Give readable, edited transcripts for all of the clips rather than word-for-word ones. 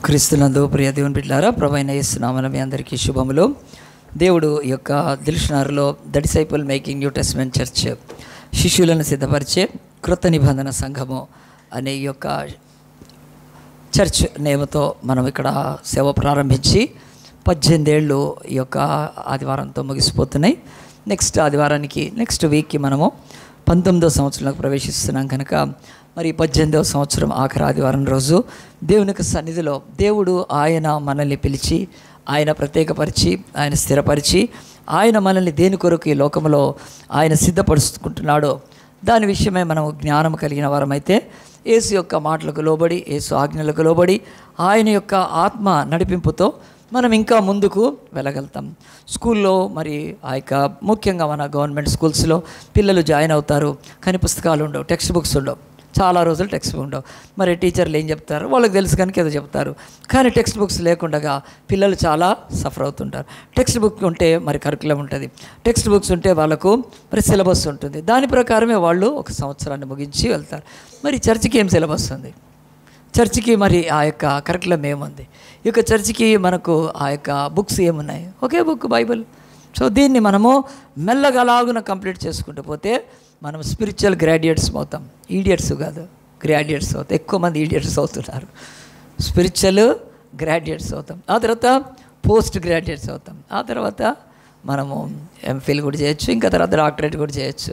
క్రీస్తునందు ప్రియ దేవుని బిడ్డలారా, ప్రభువైన యేసు నామమున మీ అందరికీ శుభములు. దేవుడు ఈ యొక్క దిల్షునారులో the disciple making New Testament church శిష్యులను సిద్ధపరిచే కృత నిబంధన సంఘము అనే ఈ యొక్క చర్చ్ నేమతో మనం ఇక్కడ సేవ ప్రారంభించి 18 ఏళ్ళు ఈ యొక్క ఆదివారంతో ముగిసిపోతున్నాయి. నెక్స్ట్ ఆదివారానికి నెక్స్ట్ వీక్కి మనము 19వ సంవత్సరంలోకి ప్రవేశిస్తున్నాం కనుక మరి 18వ సంవత్సరం ఆఖరి ఆదివారం రోజు దేవునికి సన్నిధిలో దేవుడు ఆయన మనల్ని పిలిచి, ఆయన ప్రత్యేకపరిచి, ఆయన స్థిరపరిచి, ఆయన మనల్ని దేని కొరకు ఈ లోకంలో ఆయన సిద్ధపరుచుకుంటున్నాడో దాని విషయమే మనం జ్ఞానం కలిగిన వారమైతే యేసు యొక్క మాటలకు లోబడి, యేసు ఆజ్ఞలకు లోబడి, ఆయన యొక్క ఆత్మ నడిపింపుతో మనం ఇంకా ముందుకు వెళ్ళగలుగుతాం. స్కూల్లో మరి ఆ యొక్క ముఖ్యంగా మన గవర్నమెంట్ స్కూల్స్లో పిల్లలు జాయిన్ అవుతారు, కానీ పుస్తకాలు ఉండవు, టెక్స్ట్ బుక్స్ ఉండవు, చాలా రోజులు టెక్స్ట్ బుక్ ఉండవు. మరి టీచర్లు ఏం చెప్తారు, వాళ్ళకి తెలుసు కనుక ఏదో చెప్తారు, కానీ టెక్స్ట్ బుక్స్ లేకుండా పిల్లలు చాలా సఫర్ అవుతుంటారు. టెక్స్ట్ బుక్ ఉంటే మరి కరికులం ఉంటుంది, టెక్స్ట్ బుక్స్ ఉంటే వాళ్ళకు మరి సిలబస్ ఉంటుంది, దాని ప్రకారమే వాళ్ళు ఒక సంవత్సరాన్ని ముగించి వెళ్తారు. మరి చర్చికి ఏం సిలబస్ ఉంది, చర్చికి మరి ఆ యొక్క కరికులం ఏముంది, ఈ యొక్క చర్చికి మనకు ఆ యొక్క బుక్స్ ఏమున్నాయి, ఒకే బుక్ బైబిల్. సో దీన్ని మనము మెల్లగా అలాగున కంప్లీట్ చేసుకుంటూ పోతే మనం స్పిరిచువల్ గ్రాడ్యుయేట్స్ అవుతాం, ఈడియట్స్ కాదు, గ్రాడ్యుయేట్స్ అవుతాం. ఎక్కువ మంది ఈడియట్స్ అవుతున్నారు. స్పిరిచువల్ గ్రాడ్యుయేట్స్ అవుతాం, ఆ తర్వాత పోస్ట్ గ్రాడ్యుయేట్స్ అవుతాం, ఆ తర్వాత మనము ఎంఫిల్ కూడా చేయొచ్చు, ఇంకా తర్వాత డాక్టరేట్ కూడా చేయొచ్చు,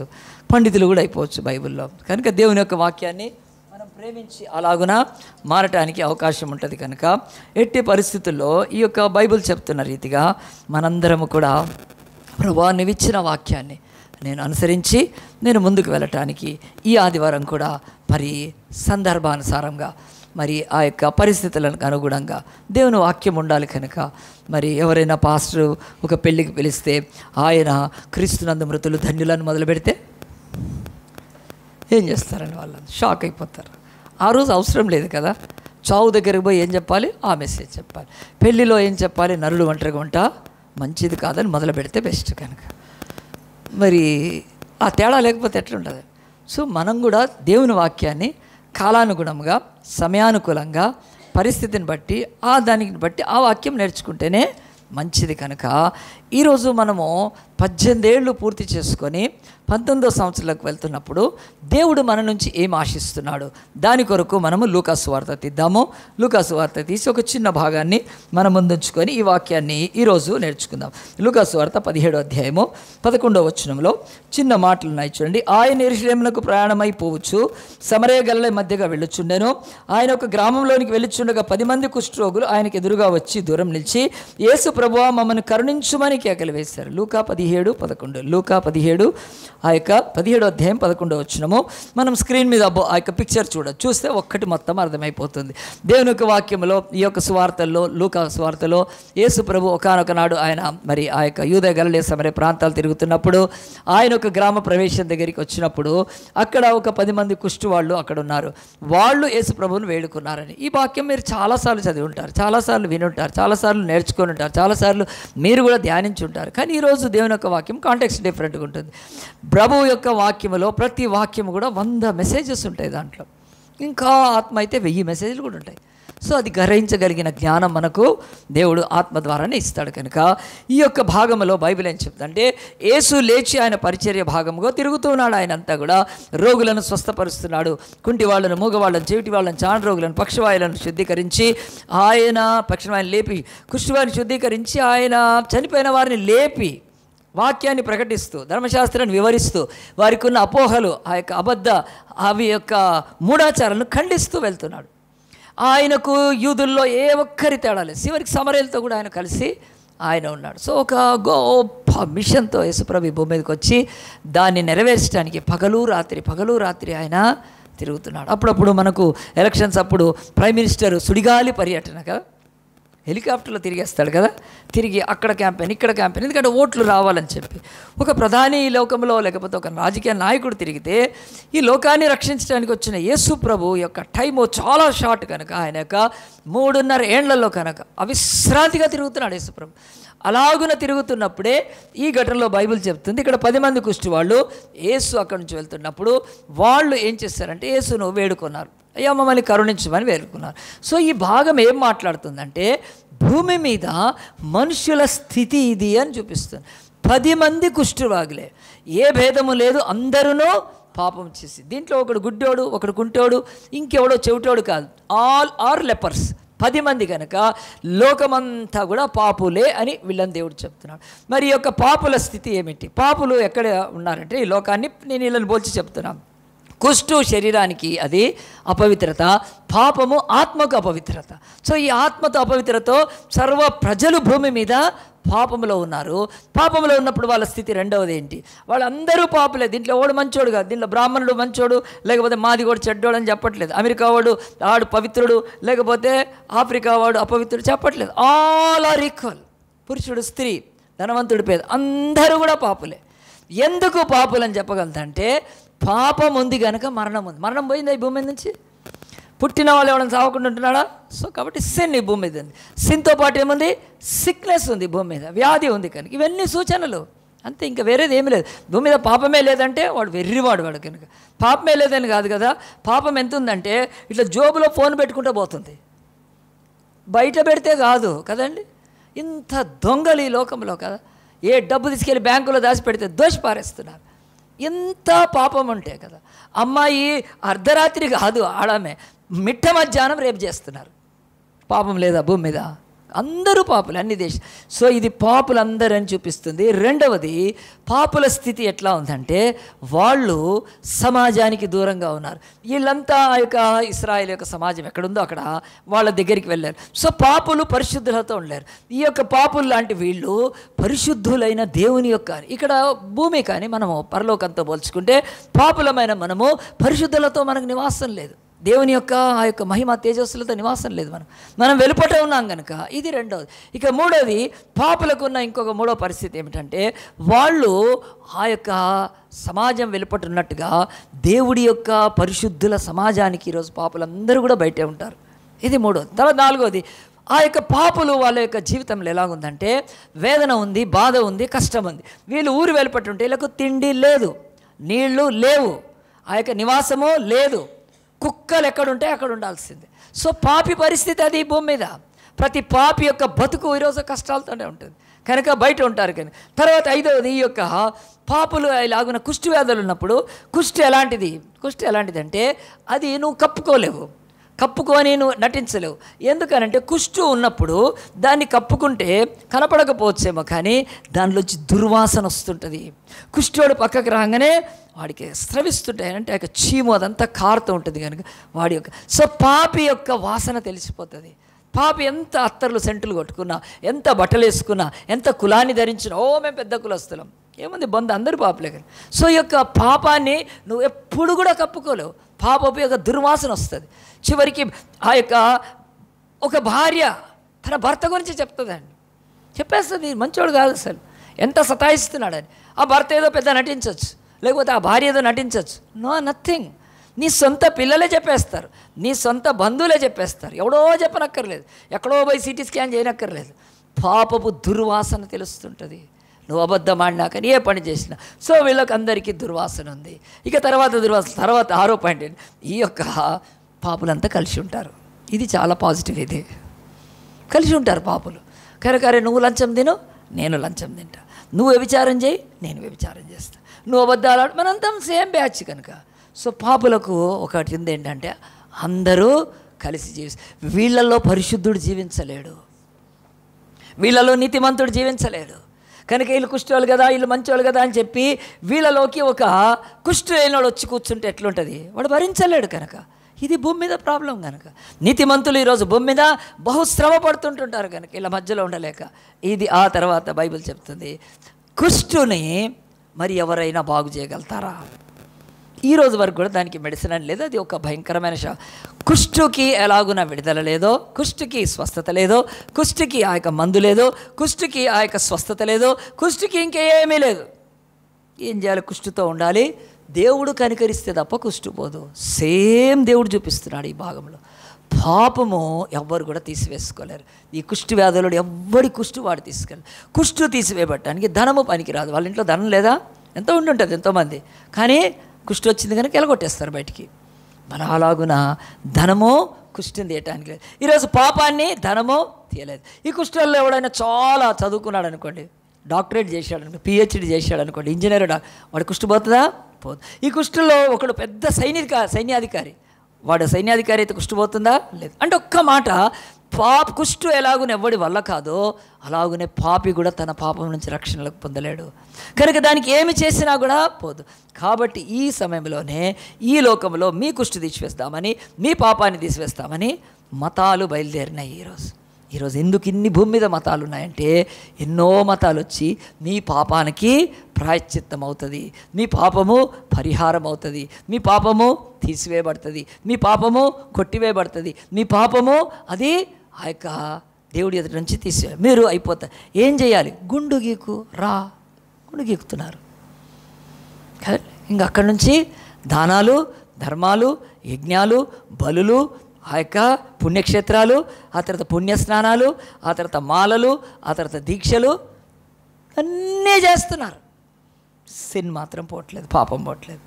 పండితులు కూడా అయిపోవచ్చు బైబిల్లో. కనుక దేవుని యొక్క వాక్యాన్ని మనం ప్రేమించి అలాగున మారటానికి అవకాశం ఉంటుంది. కనుక ఎట్టి పరిస్థితుల్లో ఈ యొక్క బైబిల్ చెప్తున్న రీతిగా మనందరము కూడా ప్రభువా నీవు ఇచ్చిన వాక్యాన్ని నేను అనుసరించి నేను ముందుకు వెళ్ళటానికి ఈ ఆదివారం కూడా మరి సందర్భానుసారంగా మరి ఆ యొక్క పరిస్థితులకు అనుగుణంగా దేవుని వాక్యం ఉండాలి. కనుక మరి ఎవరైనా పాస్టర్ ఒక పెళ్ళికి పిలిస్తే ఆయన క్రీస్తునందు మృతులు ధన్యులను మొదలు పెడితే ఏం చేస్తారని వాళ్ళు షాక్ అయిపోతారు. ఆ రోజు అవసరం లేదు కదా, చావు దగ్గరికి పోయి ఏం చెప్పాలి, ఆ మెసేజ్ చెప్పాలి. పెళ్ళిలో ఏం చెప్పాలి, నరుడు ఒంటరిగా ఉంటా మంచిది కాదని మొదలు పెడితే బెస్ట్. కనుక మరి ఆ తేడా లేకపోతే ఎట్లుంటుంది. సో మనం కూడా దేవుని వాక్యాన్ని కాలానుగుణంగా, సమయానుకూలంగా, పరిస్థితిని బట్టి దానికి బట్టి ఆ వాక్యం నేర్చుకుంటేనే మంచిది. కనుక ఈరోజు మనము 18 ఏళ్ళు పూర్తి చేసుకొని 19వ సంవత్సరంలోకి వెళ్తున్నప్పుడు దేవుడు మన నుంచి ఏం ఆశిస్తున్నాడు దాని కొరకు మనము లూకా సువార్త తీద్దాము. లూకా సువార్త తీసి ఒక చిన్న భాగాన్ని మనం ముందుంచుకొని ఈ వాక్యాన్ని ఈరోజు నేర్చుకుందాం. లూకా సువార్త 17వ అధ్యాయము 11వ వచనంలో చిన్న మాటలు ఉన్నాయి చూడండి. ఆయన యెరూషలేమునకు ప్రయాణమైపోవచ్చు సమరయ గలిలయ మధ్యగా వెళ్ళుచుండెను. ఆయన ఒక గ్రామంలోనికి వెళ్ళుచుండగా 10 మంది కుష్ఠరోగులు ఆయనకు ఎదురుగా వచ్చి దూరం నిలిచి యేసు ప్రభువా మమ్మల్ని కరుణించుమని కేకలు వేశారు. లూకా 17:11. లూకా 17 ఆ యొక్క 17వ అధ్యాయం 11వ వచనము మనం స్క్రీన్ మీద ఆ యొక్క పిక్చర్ చూస్తే ఒక్కటి మొత్తం అర్థమైపోతుంది. దేవుని యొక్క వాక్యంలో ఈ యొక్క సువార్తల్లో, లూకా సువార్తలో యేసు ప్రభు ఒకానొక నాడు ఆయన మరి ఆ యొక్క యూదయ గలిలయ సమరయ ప్రాంతాలు తిరుగుతున్నప్పుడు ఆయన ఒక గ్రామ ప్రవేశం దగ్గరికి వచ్చినప్పుడు అక్కడ ఒక 10 మంది కుష్టు వాళ్ళు అక్కడ ఉన్నారు. వాళ్ళు యేసు ప్రభువును వేడుకున్నారని ఈ వాక్యం మీరు చాలాసార్లు చదివి ఉంటారు, చాలాసార్లు వినుంటారు, చాలాసార్లు నేర్చుకొని ఉంటారు, చాలాసార్లు మీరు కూడా ధ్యానించి ఉంటారు. కానీ ఈరోజు దేవుని యొక్క వాక్యం కాంటెక్స్ట్ డిఫరెంట్గా ఉంటుంది. ప్రభువు యొక్క వాక్యములో ప్రతి వాక్యము కూడా 100 మెసేజెస్ ఉంటాయి, దాంట్లో ఇంకా ఆత్మ అయితే 1000 మెసేజ్లు కూడా ఉంటాయి. సో అది గ్రహించగలిగిన జ్ఞానం మనకు దేవుడు ఆత్మ ద్వారానే ఇస్తాడు. కనుక ఈ యొక్క భాగంలో బైబిల్ ఏం చెప్తుందంటే యేసు లేచి ఆయన పరిచర్య భాగముగా తిరుగుతున్నాడు. ఆయన అంతా కూడా రోగులను స్వస్థపరుస్తున్నాడు, కుంటి వాళ్ళను, మూగవాళ్ళను, చెవిటి వాళ్ళను, చాణ రోగులను, పక్షవాయులను శుద్ధీకరించి ఆయన పక్షవాయుని లేపి, కుష్ఠవాయుని శుద్ధీకరించి ఆయన చనిపోయిన వారిని లేపి వాక్యాన్ని ప్రకటిస్తూ, ధర్మశాస్త్రాన్ని వివరిస్తూ, వారికి ఉన్న అపోహలు, ఆ యొక్క అవి యొక్క మూఢాచారాలను ఖండిస్తూ వెళ్తున్నాడు. ఆయనకు యూదుల్లో ఏ ఒక్కరి తేడా లేదు, చివరికి సమరయులతో కూడా ఆయన కలిసి ఆయన ఉన్నాడు. సో ఒక గొప్ప మిషన్తో యేసుప్రభు భూమి మీదకి వచ్చి దాన్ని నెరవేర్చడానికి పగలు రాత్రి ఆయన తిరుగుతున్నాడు. అప్పుడప్పుడు మనకు ఎలక్షన్స్ అప్పుడు ప్రైమ్ మినిస్టర్ సుడిగాలి పర్యటన కదా, హెలికాప్టర్లో తిరిగేస్తాడు కదా, తిరిగి అక్కడ క్యాంపెయిన్ ఇక్కడ క్యాంపెయిన్, ఎందుకంటే ఓట్లు రావాలని చెప్పి. ఒక ప్రధాని ఈ లోకంలో లేకపోతే ఒక రాజకీయ నాయకుడు తిరిగితే ఈ లోకాన్ని రక్షించడానికి వచ్చిన యేసు ప్రభు యొక్క టైము చాలా షార్ట్ కనుక ఆయన యొక్క 3.5 ఏళ్లలో కనుక అవిశ్రాంతిగా తిరుగుతున్నాడు యేసు ప్రభు. అలాగున తిరుగుతున్నప్పుడే ఈ ఘటనలో బైబిల్ చెప్తుంది, ఇక్కడ 10 మంది కుష్టి వాళ్ళు యేసు అక్కడి నుంచి వెళ్తున్నప్పుడు వాళ్ళు ఏం చేస్తారంటే యేసును వేడుకున్నారు. అయ్యా మమ్మల్ని కరుణించమని వేడుకున్నారు. సో ఈ భాగం ఏం మాట్లాడుతుందంటే భూమి మీద మనుషుల స్థితి ఇది అని చూపిస్తుంది. 10 మంది కుష్ఠరోగులే, ఏ భేదము లేదు, అందరూ పాపం చేసి. దీంట్లో ఒకడు గుడ్డోడు, ఒకడు కుంటోడు, ఇంకెవడో చెవిటోడు కాదు, ఆల్ ఆర్ లెపర్స్. 10 మంది కనుక లోకమంతా కూడా పాపులే అని వీళ్ళని దేవుడు చెప్తున్నాడు. మరి ఈ యొక్క పాపుల స్థితి ఏమిటి? పాపులు ఎక్కడ ఉన్నారంటే ఈ లోకాన్ని నేను వీళ్ళని పోల్చి చెప్తున్నాను. కుష్టు శరీరానికి అది అపవిత్రత, పాపము ఆత్మకు అపవిత్రత. సో ఈ ఆత్మతో అపవిత్రతో సర్వ ప్రజలు భూమి మీద పాపంలో ఉన్నారు. పాపంలో ఉన్నప్పుడు వాళ్ళ స్థితి రెండవది ఏంటి? వాళ్ళందరూ పాపులే. దీంట్లో వాడు మంచోడు కాదు, దీంట్లో బ్రాహ్మణుడు మంచోడు, లేకపోతే మాది కూడా చెడ్డోడు అని చెప్పట్లేదు. అమెరికా వాడు ఆడు పవిత్రుడు, లేకపోతే ఆఫ్రికా వాడు అపవిత్రుడు చెప్పట్లేదు. All are equal. పురుషుడు, స్త్రీ, ధనవంతుడి, పేద, అందరూ కూడా పాపులే. ఎందుకు పాపులు అని చెప్పగలుగుతాంటే పాపం ఉంది కనుక మరణం ఉంది. మరణం పోయిందా ఈ భూమి మీద నుంచి? పుట్టిన వాళ్ళు ఎవరైనా సావకుండా ఉంటున్నాడా? సో కాబట్టి సిన్ ఈ భూమి మీద ఉంది. సిన్తో పాటు ఏముంది? సిక్నెస్ ఉంది భూమి మీద, వ్యాధి ఉంది. కనుక ఇవన్నీ సూచనలు అంతే, ఇంకా వేరేది ఏమీ లేదు. భూమి మీద పాపమే లేదంటే వాడు వెర్రివాడు. వాడు కనుక పాపమే లేదని కాదు కదా. పాపం ఎంత ఉందంటే ఇట్లా జోబులో ఫోన్ పెట్టుకుంటూ పోతుంది, బయట పెడితే కాదు కదండి. ఇంత దొంగలు ఈ లోకంలో కదా. ఏ డబ్బు తీసుకెళ్ళి బ్యాంకులో దాచిపెడితే దోషి పారేస్తున్నారు. ఎంత పాపం ఉంటే కదా. అమ్మాయి అర్ధరాత్రి కాదు, ఆడమే మిట్ట మధ్యాహ్నం రేపు చేస్తున్నారు. పాపం లేదా భూమి మీద? అందరూ పాపులు, అన్ని దేశం. సో ఇది పాపులందరూ అని చూపిస్తుంది. రెండవది, పాపుల స్థితి ఎట్లా ఉందంటే వాళ్ళు సమాజానికి దూరంగా ఉన్నారు. వీళ్ళంతా ఆ యొక్క ఇశ్రాయేలు యొక్క సమాజం ఎక్కడుందో అక్కడ వాళ్ళ దగ్గరికి వెళ్ళారు. సో పాపులు పరిశుద్ధులతో ఉండలేరు. ఈ యొక్క పాపులు లాంటి వీళ్ళు పరిశుద్ధులైన దేవుని యొక్క, ఇక్కడ భూమి కానీ మనము పరలోకంతో పోల్చుకుంటే పాపులమైన మనము పరిశుద్ధులతో మనకు నివాసం లేదు. దేవుని యొక్క ఆ యొక్క మహిమ తేజస్సులతో నివాసం లేదు. మనం వెలుపటే ఉన్నాం కనుక ఇది రెండవది. ఇక మూడోది, పాపులకు ఉన్న ఇంకొక మూడో పరిస్థితి ఏమిటంటే వాళ్ళు ఆ యొక్క సమాజం వెలుపటున్నట్టుగా దేవుడి యొక్క పరిశుద్ధుల సమాజానికి ఈరోజు పాపులందరూ కూడా బయటే ఉంటారు. ఇది మూడోది. తర్వాత నాలుగోది, ఆ యొక్క పాపులు వాళ్ళ యొక్క జీవితంలో ఎలాగుందంటే వేదన ఉంది, బాధ ఉంది, కష్టం ఉంది. వీళ్ళు ఊరు వెలుపటుంటే వీళ్ళకు తిండి లేదు, నీళ్లు లేవు, ఆ యొక్క నివాసము లేదు. కుక్కలు ఎక్కడుంటే అక్కడ ఉండాల్సిందే. సో పాపి పరిస్థితి అది భూమి మీద. ప్రతి పాపి యొక్క బతుకు ఈరోజు కష్టాలతోనే ఉంటుంది కనుక బయట ఉంటారు. కానీ తర్వాత ఐదవది, ఈ యొక్క పాపులు ఇలాగున్న కుష్టి వ్యాధులు ఉన్నప్పుడు కుష్టి ఎలాంటిది అంటే అది నువ్వు కప్పుకోలేవు, కప్పుకొని నువ్వు నటించలేవు. ఎందుకనంటే కుష్టు ఉన్నప్పుడు దాన్ని కప్పుకుంటే కనపడకపోవచ్చేమో కానీ దానిలోంచి దుర్వాసన వస్తుంటుంది. కుష్ఠోడు పక్కకు రాగానే వాడికి స్రవిస్తుంటాయి, అంటే ఆ యొక్క చీము అదంతా కారుతూ ఉంటుంది కనుక వాడి యొక్క. సో పాపి యొక్క వాసన తెలిసిపోతుంది. పాపి ఎంత అత్తర్లు సెంటులు కొట్టుకున్నా, ఎంత బట్టలు వేసుకున్నా, ఎంత కులాన్ని ధరించినా, మేము పెద్ద కులస్తులం, ఏముంది బంధు, అందరూ పాపలే కానీ. సో ఈ యొక్క పాపాన్ని నువ్వు ఎప్పుడు కూడా కప్పుకోలేవు. పాపపు యొక్క దుర్వాసన వస్తుంది. చివరికి ఆ యొక్క ఒక భార్య తన భర్త గురించి చెప్తుందండి, చెప్పేస్తుంది మంచోడు కాదు అసలు, ఎంత సతాయిస్తున్నాడని. ఆ భర్త ఏదో పెద్ద నటించవచ్చు, లేకపోతే ఆ భార్య ఏదో నటించవచ్చు. నథింగ్. నీ సొంత పిల్లలే చెప్పేస్తారు, నీ సొంత బంధువులే చెప్పేస్తారు. ఎవడో చెప్పనక్కర్లేదు, ఎక్కడో పోయి సిటీ స్కాన్ చేయనక్కర్లేదు. పాపపు దుర్వాసన తెలుస్తుంటుంది నువ్వు అబద్ధం ఆడినా కానీ, ఏ పని చేసినా. సో వీళ్ళకి అందరికీ దుర్వాసన ఉంది. ఇక తర్వాత 6వ పాయింట్ ఏంటి? ఈ యొక్క పాపులంతా కలిసి ఉంటారు. ఇది చాలా పాజిటివ్. ఇది కలిసి ఉంటారు పాపులు కనుక. నువ్వు లంచం తిను, నేను లంచం తింటా. నువ్వు వ్యభిచారం చేయి, నేను వ్యభిచారం చేస్తా. నువ్వు అబద్ధాలు ఆడు, మనంతా సేమ్ బ్యాచ్ కనుక. సో పాపులకు ఒకటి ఉంది ఏంటంటే అందరూ కలిసి వీళ్ళల్లో పరిశుద్ధుడు జీవించలేడు, వీళ్ళలో నీతిమంతుడు జీవించలేడు కనుక వీళ్ళు కుష్ఠోళ్ళు కదా, వీళ్ళు మంచోళ్ళు కదా అని చెప్పి వీళ్ళలోకి ఒక కుష్ఠు అయినోడు వచ్చి కూర్చుంటే ఎట్లుంటుంది? వాడు భరించలేడు కనుక. ఇది భూమి మీద ప్రాబ్లం కనుక. నీతిమంతులు ఈరోజు భూమి మీద బహుశ్రమ పడుతుంటుంటారు కనుక ఇలా మధ్యలో ఉండలేక. ఇది ఆ తర్వాత బైబిల్ చెప్తుంది, కుష్ఠుని మరి ఎవరైనా బాగు చేయగలుగుతారా? ఈరోజు వరకు కూడా దానికి మెడిసిన్ అని లేదు. అది ఒక భయంకరమైన కుష్ఠుకి ఎలాగున విడుదల లేదో, కుష్ఠుకి స్వస్థత లేదో, కుష్ఠుకి ఆ యొక్క మందు లేదో, కుష్ఠుకి ఆ యొక్క స్వస్థత లేదో, కుష్ఠుకి ఇంకేమీ లేదు. ఏం చేయాలి? కుష్ఠుతో ఉండాలి. దేవుడు కనికరిస్తే తప్ప కుష్ఠు పోదు. సేమ్ దేవుడు చూపిస్తున్నాడు ఈ భాగంలో. పాపము ఎవ్వరు కూడా తీసివేసుకోలేరు. ఈ కుష్టి వ్యాధులు ఎవ్వడి కుష్టు వాడు తీసుకెళ్ళి. కుష్టు తీసివేయబట్టడానికి ధనము పనికిరాదు. వాళ్ళ ఇంట్లో ధనం లేదా? ఎంతో ఉండుంటుంది ఎంతోమంది, కానీ కుష్టి వచ్చింది కనుక ఎలగొట్టేస్తారు బయటికి. మన అలాగున ధనము కుష్టిని తీయటానికి లేదు. ఈరోజు పాపాన్ని ధనము తీయలేదు. ఈ కుష్ఠంలో ఎవడైనా చాలా చదువుకున్నాడు అనుకోండి, డాక్టరేట్ చేశాడు అనుకోండి, పిహెచ్డి చేశాడు అనుకోండి, ఇంజనీర్, వాడు కుష్టి పోతుందా? పోదు. ఈ కుష్టిలో ఒకడు పెద్ద సైన్యాధికారి, వాడు సైన్యాధికారి అయితే కుష్టి పోతుందా? లేదు. అంటే ఒక్క మాట, కుష్టు ఎలాగునే ఎవ్వడి వల్ల కాదో అలాగునే పాపి కూడా తన పాపం నుంచి రక్షణలకు పొందలేడు. కనుక దానికి ఏమి చేసినా కూడా పోదు. కాబట్టి ఈ సమయంలోనే ఈ లోకంలో మీ కుష్టి తీసివేస్తామని, మీ పాపాన్ని తీసివేస్తామని మతాలు బయలుదేరినాయి. ఈరోజు ఎందుకు ఇన్ని భూమి మీద మతాలు ఉన్నాయంటే, ఎన్నో మతాలు వచ్చి మీ పాపానికి ప్రాయశ్చిత్తం అవుతుంది, మీ పాపము పరిహారం అవుతుంది, మీ పాపము తీసివేయబడుతుంది, మీ పాపము కొట్టివేయబడుతుంది, మీ పాపము అది ఆ యొక్క దేవుడి ఎదుటి నుంచి తీసివే మీరు అయిపోతారు. ఏం చేయాలి? గుండు గీకు రా, గుండు గీకుతున్నారు కదా. ఇంకా అక్కడి నుంచి దానాలు, ధర్మాలు, యజ్ఞాలు, బలులు, ఆ యొక్క పుణ్యక్షేత్రాలు, ఆ తర్వాత పుణ్యస్నానాలు, ఆ తర్వాత మాలలు, ఆ తర్వాత దీక్షలు అన్నీ చేస్తున్నారు. సిన్ మాత్రం పోవట్లేదు, పాపం పోవట్లేదు.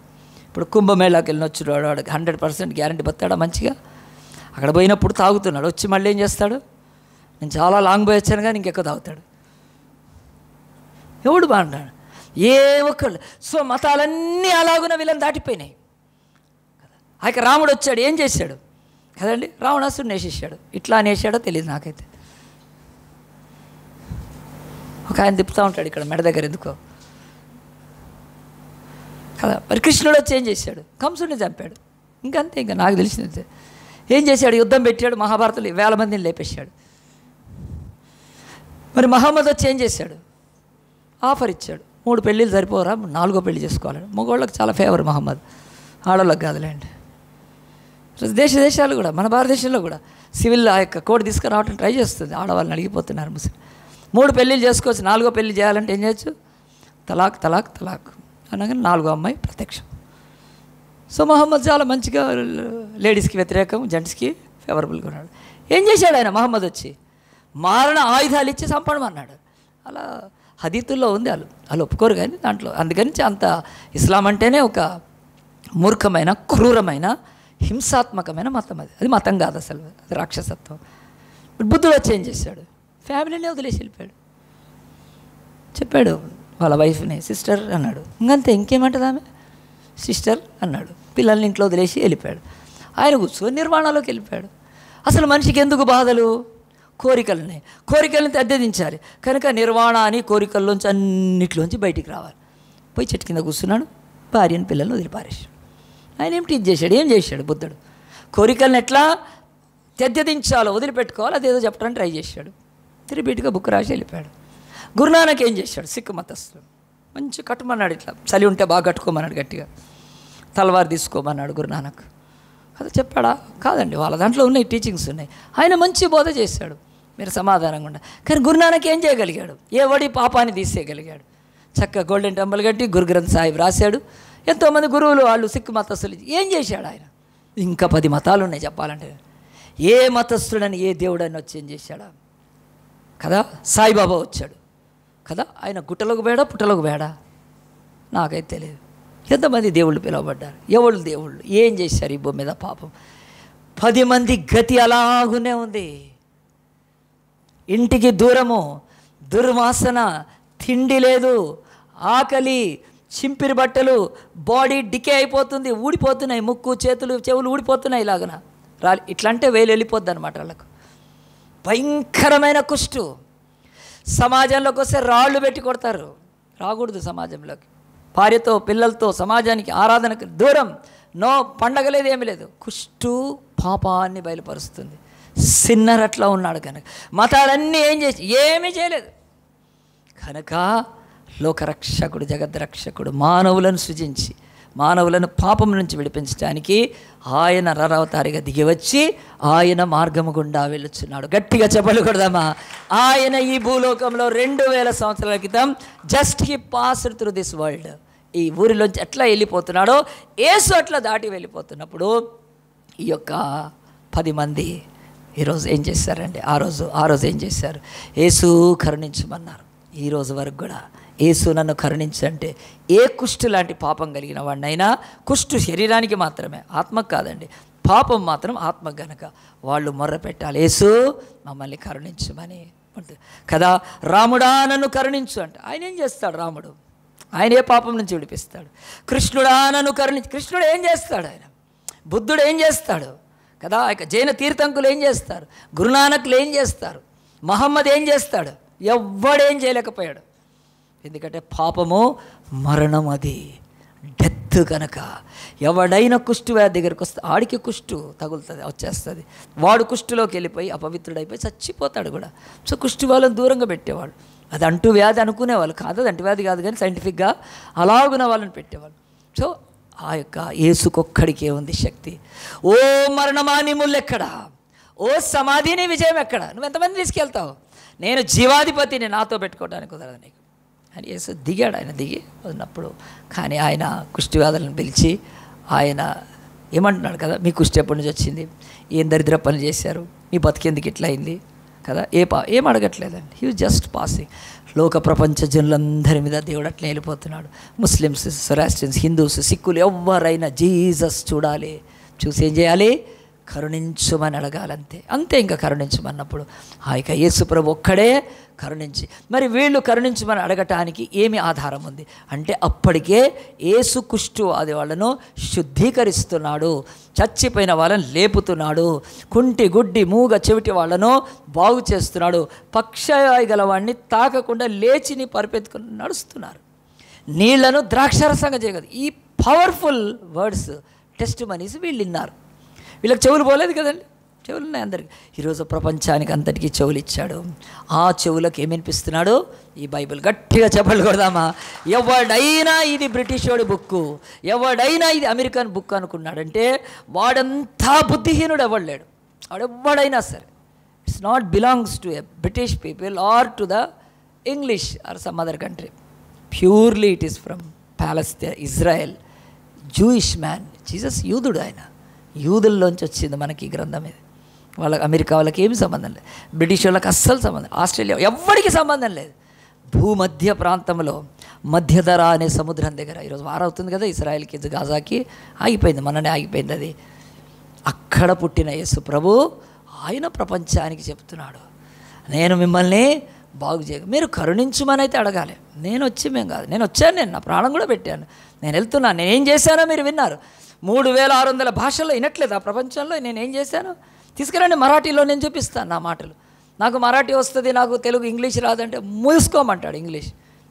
ఇప్పుడు కుంభమేళాకి వెళ్ళిన వచ్చినాడు, వాడు 100% గ్యారంటీ బతాడా మంచిగా. అక్కడ పోయినప్పుడు తాగుతున్నాడు, వచ్చి మళ్ళీ ఏం చేస్తాడు? నేను చాలా లాంగ్ పోయి వచ్చాను కానీ ఇంకెక్కువ తాగుతాడు. ఎవడు బాగున్నాడు? ఏ ఒక్కళ్ళు. సో మతాలన్నీ అలాగున వీళ్ళని దాటిపోయినాయి. ఆ యొక్క రాముడు వచ్చాడు, ఏం చేశాడు కదండి? రావణాసుడు నేసేసాడు. ఇట్లా నేసాడో తెలియదు నాకైతే. ఒక ఆయన తిప్పుతూ ఉంటాడు ఇక్కడ మెడ దగ్గర, ఎందుకో కదా. మరి కృష్ణుడు వచ్చి ఏం చేశాడు? కంసుడిని చంపాడు. ఇంకంతే, ఇంకా నాకు తెలిసినంతే. ఏం చేశాడు? యుద్ధం పెట్టాడు, మహాభారతంలో 1000 మందిని లేపేశాడు. మరి మహమ్మద్ వచ్చి ఏం చేశాడు? ఆఫర్ ఇచ్చాడు, 3 పెళ్ళిళ్ళు సరిపోరా, 4వ పెళ్లి చేసుకోవాలని. మగవాళ్ళకి చాలా ఫేవర్ మహమ్మద్, ఆడవాళ్ళకి కాదులేండి. దేశాలు కూడా, మన భారతదేశంలో కూడా సివిల్ ఆ యొక్క కోడ్ తీసుకురావటం ట్రై చేస్తుంది. ఆడవాళ్ళని అడిగిపోతున్నారు ముస్లిం. 3 పెళ్ళిళ్ళు చేసుకోవచ్చు, 4వ పెళ్ళి చేయాలంటే ఏం చేయొచ్చు? తలాక్ తలాక్ తలాక్ అనగానే 4వ అమ్మాయి ప్రత్యక్షం. సో మహమ్మద్ చాలా మంచిగా లేడీస్కి వ్యతిరేకం, జెంట్స్కి ఫేవరబుల్గా ఉన్నాడు. ఏం చేశాడు ఆయన? మహమ్మద్ వచ్చి మారణ ఆయుధాలు ఇచ్చి చంపడమన్నాడు. అలా హదీతుల్లో ఉంది, వాళ్ళు ఒప్పుకోరు కానీ దాంట్లో. అందుకని అంత ఇస్లాం అంటేనే ఒక మూర్ఖమైన, క్రూరమైన, హింసాత్మకమైన మతం. అది మతం కాదు అసలు, అది రాక్షసత్వం. బుద్ధుడు వచ్చి ఏం చేశాడు? ఫ్యామిలీని వదిలేసి వెళ్ళిపోయాడు. చెప్పాడు వాళ్ళ వైఫ్ని సిస్టర్ అన్నాడు. ఇంకంతే, ఇంకేమంటుంది ఆమె? సిస్టర్ అన్నాడు. పిల్లల్ని ఇంట్లో వదిలేసి వెళ్ళిపోయాడు. ఆయన కూర్చొని నిర్వాణంలోకి వెళ్ళిపోయాడు. అసలు మనిషికి ఎందుకు బాధలు? కోరికల్ని అద్దెదించాలి. కనుక నిర్వాణ అని కోరికల్లోంచి అన్నిట్లోంచి బయటికి రావాలి. పోయి చెట్టు కింద కూర్చున్నాడు, భార్యను పిల్లల్ని వదిలిపారేశాడు. ఆయన ఏం చేశాడు బుద్ధుడు? కోరికలను ఎట్లా తెద్దదించాలో, వదిలిపెట్టుకోవాలి, అదేదో చెప్పడానికి ట్రై చేశాడు. రిపీట్గా బుక్ రాసి వెళ్ళిపోయాడు. గురునానక్ ఏం చేశాడు? సిక్ మతస్థుడు మంచి కట్టుమన్నాడు, ఇట్లా చలి ఉంటే బాగా కట్టుకోమన్నాడు, గట్టిగా తలవారు తీసుకోమన్నాడు గురునానక్. అది చెప్పాడా? కాదండి, వాళ్ళ దాంట్లో ఉన్నాయి టీచింగ్స్ ఉన్నాయి. ఆయన మంచి బోధ చేశాడు, మీరు సమాధానంగా ఉండాలి. కానీ గురునానక్ ఏం చేయగలిగాడు? ఎవడి పాపాన్ని తీసేయగలిగాడు? చక్కగా గోల్డెన్ టెంపుల్ కట్టి గురు గ్రంథ్ సాహిబ్ రాశాడు. ఎంతోమంది గురువులు వాళ్ళు సిక్ మతస్థులు. ఏం చేశాడు ఆయన? ఇంకా 10 మతాలు ఉన్నాయి చెప్పాలంటే. ఏ మతస్థుడని, ఏ దేవుడని వచ్చి ఏం చేశాడా కదా? సాయిబాబా వచ్చాడు కదా, ఆయన గుట్టలకు బేడా, పుట్టలకు బేడా, నాకైతే తెలియదు. ఎంతమంది దేవుళ్ళు పిలువబడ్డారు? ఎవరు దేవుళ్ళు? ఏం చేశారు ఈ భూమి మీద? పాపం 10 మంది గతి అలాగునే ఉంది. ఇంటికి దూరము, దుర్వాసన, తిండి లేదు, ఆకలి, చింపిరి బట్టలు, బాడీ డికే అయిపోతుంది, ఊడిపోతున్నాయి, ముక్కు, చేతులు, చెవులు ఊడిపోతున్నాయి. ఇలాగన ఇట్లంటే వేలు వెళ్ళిపోద్ది అనమాట వాళ్ళకు. భయంకరమైన కుష్టు. సమాజంలోకి వస్తే రాళ్ళు పెట్టి కొడతారు. రాకూడదు సమాజంలోకి. భార్యతో, పిల్లలతో, సమాజానికి, ఆరాధనకి దూరం. నో పండగ లేదు, ఏమీ లేదు. కుష్టు పాపాన్ని బయలుపరుస్తుంది. సిన్నర్ అట్లా ఉన్నాడు. కనుక మతాలన్నీ ఏమీ చేయలేదు. కనుక లోకరక్షకుడు, జగద్రక్షకుడు మానవులను సృజించి మానవులను పాపం నుంచి విడిపించడానికి ఆయన నరావతారిగా దిగివచ్చి ఆయన మార్గము గుండా వెళ్ళుచున్నాడు. గట్టిగా చెప్పలు కొడదామా? ఆయన ఈ భూలోకంలో 2000 సంవత్సరాల క్రితం just he passed through this world. ఈ ఊరిలోంచి ఎట్లా వెళ్ళిపోతున్నాడో యేసు అట్లా దాటి వెళ్ళిపోతున్నప్పుడు ఈ యొక్క 10 మంది ఈరోజు ఏం చేశారండి? ఆ రోజు ఏం చేశారు? యేసు కరుణించమన్నారు. ఈరోజు వరకు కూడా యేసు నన్ను కరుణించంటే ఏ కుష్టు లాంటి పాపం కలిగిన వాడినైనా, కుష్టు శరీరానికి మాత్రమే, ఆత్మకు కాదండి, పాపం మాత్రం ఆత్మ గనక వాళ్ళు మొర్ర పెట్టాలి, యేసు మమ్మల్ని కరుణించమని కదా. రాముడా నన్ను కరుణించు అంటే ఆయన ఏం చేస్తాడు? రాముడు ఆయన ఏ పాపం నుంచి విడిపిస్తాడు? కృష్ణుడా నన్ను కృష్ణుడు ఏం చేస్తాడు? ఆయన బుద్ధుడు ఏం చేస్తాడు కదా? ఇక జైన తీర్థంకులు ఏం చేస్తారు? గురునానకులు ఏం చేస్తారు? మహమ్మద్ ఏం చేస్తాడు? ఎవ్వడేం చేయలేకపోయాడు. ఎందుకంటే పాపము మరణం, అది డెత్ కనుక. ఎవడైనా కుష్టు వ్యాధి దగ్గరికి వస్తే ఆడికి కుష్టు తగులుతుంది, వచ్చేస్తుంది. వాడు కుష్టులోకి వెళ్ళిపోయి అపవిత్రుడైపోయి చచ్చిపోతాడు కూడా. సో కుష్టు వాళ్ళని దూరంగా పెట్టేవాళ్ళు. అది అంటూ వ్యాధి అనుకునేవాళ్ళు కాదు, అది అంటువ్యాధి కాదు, కానీ సైంటిఫిక్గా అలాగున్న వాళ్ళని పెట్టేవాళ్ళు. సో ఆ యొక్క యేసుకొక్కడికే ఉంది శక్తి. ఓ మరణమా నీ ముల్లెక్కడా, ఓ సమాధిని విజయం ఎక్కడ, నువ్వు ఎంతమంది తీసుకెళ్తావు? నేను జీవాధిపతిని, నాతో పెట్టుకోవడానికి కుదరదు నీకు అని యేసు దిగాడు. ఆయన దిగి ఉన్నప్పుడు కానీ ఆయన కుష్టి వ్యాధులను పిలిచి ఆయన ఏమంటున్నాడు కదా, మీ కుష్టి ఎప్పటి నుంచి వచ్చింది, ఏం దరిద్ర పని చేశారు, మీ బతికేందుకు ఇట్లా అయింది కదా, ఏం అడగట్లేదండి. He was just passing. లోక ప్రపంచ జనులందరి మీద దేవుడు అట్లా వెళ్ళిపోతున్నాడు. ముస్లిమ్స్, సొరాస్ట్రియన్స్, హిందూస్, సిక్కులు ఎవరైనా జీసస్ చూడాలి, చూసి ఏం చేయాలి? కరుణించమని అడగాలంతే. అంతే, ఇంకా కరుణించమన్నప్పుడు ఆ యొక్క యేసు ప్రభు ఒక్కడే కరుణించి, మరి వీళ్ళు కరుణించమని అడగటానికి ఏమి ఆధారం ఉంది అంటే అప్పటికే యేసు కుష్టు అది వాళ్ళను శుద్ధీకరిస్తున్నాడు, చచ్చిపోయిన వాళ్ళని లేపుతున్నాడు, కుంటి గుడ్డి మూగ చెవిటి వాళ్ళను బాగు చేస్తున్నాడు, పక్షవాయు గలవాడిని తాకకుండా లేచిని పరిపెత్తుకుని నడుస్తున్నారు, నీళ్లను ద్రాక్షరసంగా చేయగలదు. ఈ పవర్ఫుల్ వర్డ్స్ టెస్ట్ మనీస్ వీళ్ళు విన్నారు. వీళ్ళకి చెవులు పోలేదు కదండి, చెవులు ఉన్నాయి అందరికి. ఈరోజు ప్రపంచానికి అంతటికీ చెవులు ఇచ్చాడు. ఆ చెవులకు ఏమనిపిస్తున్నాడు? ఈ బైబిల్. గట్టిగా చెప్పలు కొడదామా? ఎవడైనా ఇది బ్రిటిష్ వాడి బుక్కు, ఎవడైనా ఇది అమెరికన్ బుక్ అనుకున్నాడంటే వాడంతా బుద్ధిహీనుడు ఎవడలేడు. వాడెవ్వడైనా సరే, it's not belongs to a British people or to the English or some other country. Purely it is from Palestine, Israel, Jewish man. Jesus యూదుడు, ఆయన యూదుల్లోంచి వచ్చింది మనకి ఈ గ్రంథం ఇది. వాళ్ళకి అమెరికా వాళ్ళకి ఏమి సంబంధం లేదు, బ్రిటిష్ వాళ్ళకి అస్సలు సంబంధం, ఆస్ట్రేలియా ఎవ్వడికి సంబంధం లేదు. భూమధ్య ప్రాంతంలో మధ్యధర అనే సముద్రం దగ్గర ఈరోజు వారం అవుతుంది కదా, ఇస్రాయల్కి గాజాకి ఆగిపోయింది, మననే ఆగిపోయింది అది. అక్కడ పుట్టిన యేసు ప్రభు ఆయన ప్రపంచానికి చెప్తున్నాడు, నేను మిమ్మల్ని బాగు చేయ, మీరు కరుణించుమని అయితే అడగాలి. నేను కాదు, నేను వచ్చాను, నేను నా ప్రాణం కూడా పెట్టాను, నేను వెళ్తున్నాను, నేనేం చేశానో మీరు విన్నారు. 3600 భాషల్లో వినట్లేదు ఆ ప్రపంచంలో నేనేం చేశాను. తీసుకురండి, మరాఠీలో నేను చూపిస్తాను నా మాటలు. నాకు మరాఠీ వస్తుంది, నాకు తెలుగు ఇంగ్లీష్ రాదంటే మూసుకోమంటాడు.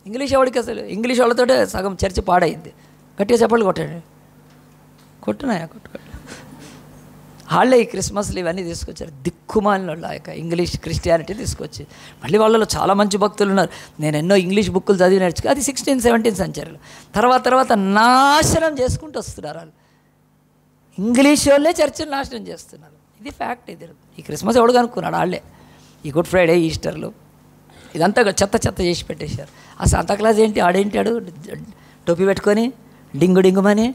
ఇంగ్లీష్ ఎవడికి అసలు, ఇంగ్లీష్ వాళ్ళతోటే సగం చర్చి పాడైంది. గట్టిగా చెప్పలు కొట్టండి, కొట్టున్నాయా కొట్టు. వాళ్ళే ఈ క్రిస్మస్లు ఇవన్నీ తీసుకొచ్చారు, దిక్కుమాలిన వాళ్ళు ఆ యొక్క ఇంగ్లీష్ క్రిస్టియానిటీ తీసుకొచ్చి. మళ్ళీ వాళ్ళలో చాలా మంచి భక్తులు ఉన్నారు. నేను ఎన్నో ఇంగ్లీష్ బుక్కులు చదివి నేర్చుకో, అది 16, 17 సెంచరీలో. తర్వాత నాశనం చేసుకుంటూ వస్తున్నారు వాళ్ళు. ఇంగ్లీష్ వాళ్ళే చర్చిని నాశనం చేస్తున్నారు. ఇది ఫ్యాక్ట్. ఇది ఈ క్రిస్మస్ ఎవడు కనుక్కున్నాడు? వాళ్ళే. ఈ గుడ్ ఫ్రైడే, ఈస్టర్లు ఇదంతా చెత్త చేసి పెట్టేశారు. ఆ శాంతాక్లాస్ ఏంటి, ఆడేంటాడు టోపీ పెట్టుకొని డింగుమని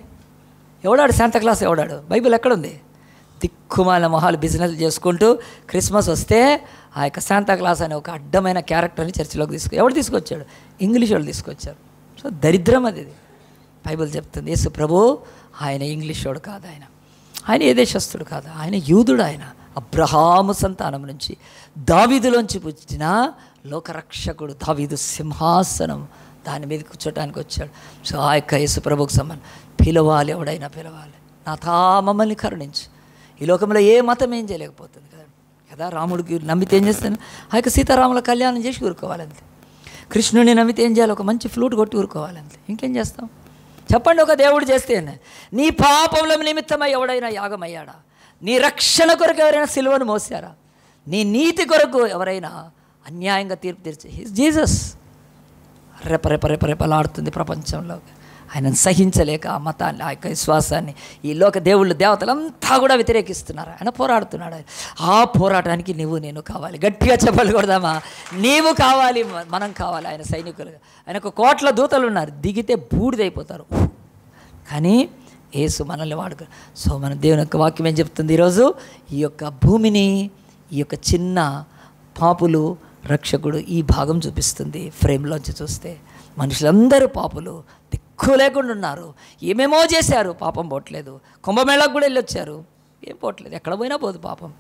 ఎవడాడు? శాంతాక్లాస్ ఎవడాడు? బైబిల్ ఎక్కడుంది? దిక్కుమాల మొహాలు బిజినెస్ చేసుకుంటూ క్రిస్మస్ వస్తే ఆ యొక్క శాంతాక్లాస్ అనే ఒక అడ్డమైన క్యారెక్టర్ని చర్చిలోకి ఎవడు తీసుకొచ్చాడు? ఇంగ్లీష్ వాళ్ళు తీసుకొచ్చారు. సో దరిద్రం అది. బైబిల్ చెప్తుంది యేసు ప్రభు ఆయన ఇంగ్లీష్ వాడు కాదు, ఆయన ఏ దేశస్తుడు కాదు, ఆయన యూదుడు. ఆయన అబ్రహాము సంతానం నుంచి దావీదులోంచి పుట్టిన లోకరక్షకుడు. దావీదు సింహాసనం దాని మీద కూర్చోటానికి వచ్చాడు. సో ఆ యొక్క యేసు ప్రభుకు సంబంధం పిలవాలి, ఎవడైనా పిలవాలి. నాథా మమ్మల్ని కరుణించు. ఈ లోకంలో ఏ మతం ఏం చేయలేకపోతుంది కదా. రాముడికి నమ్మితే ఏం చేస్తాను? ఆ యొక్క సీతారాముల కళ్యాణం చేసి ఊరుకోవాలంతే. కృష్ణుని నమ్మితే ఏం చేయాలి? ఒక మంచి ఫ్లూట్ కొట్టి ఊరుకోవాలంతే. ఇంకేం చేస్తాం చెప్పండి? ఒక దేవుడు చేస్తే నీ పాపముల నిమిత్తమై ఎవడైనా యాగమయ్యాడా? నీ రక్షణ కొరకు ఎవరైనా సిలువను మోసారా? నీ నీతి కొరకు ఎవరైనా అన్యాయంగా తీర్పు తీర్చి జీసస్ రెపరెపరెపరెపలాడుతుంది ప్రపంచంలో. ఆయనను సహించలేక ఆ మతాన్ని, ఆ యొక్క విశ్వాసాన్ని ఈ లోక దేవుళ్ళు దేవతలంతా కూడా వ్యతిరేకిస్తున్నారు. ఆయన పోరాడుతున్నాడు. ఆ పోరాటానికి నువ్వు నేను కావాలి. గట్టిగా చెప్పాలి కొడదామా? నీవు కావాలి, మనం కావాలి. ఆయన సైనికులుగా ఆయనకు కోట్ల దూతలు ఉన్నారు, దిగితే బూడిదైపోతారు. కానీ యేసు మనల్ని వాడుకో. సో మన దేవుని యొక్క వాక్యం ఏం చెప్తుంది ఈరోజు? ఈ యొక్క భూమిని, ఈ యొక్క చిన్న పాపులు, రక్షకుడు ఈ భాగం చూపిస్తుంది ఫ్రేమ్లోంచి చూస్తే. మనుషులందరూ పాపులు, దిక్కు లేకుండా ఉన్నారు, ఏమేమో చేశారు, పాపం పోవట్లేదు. కుంభమేళకు కూడా వెళ్ళొచ్చారు, ఏం పోవట్లేదు, ఎక్కడ పోయినా పోదు పాపం.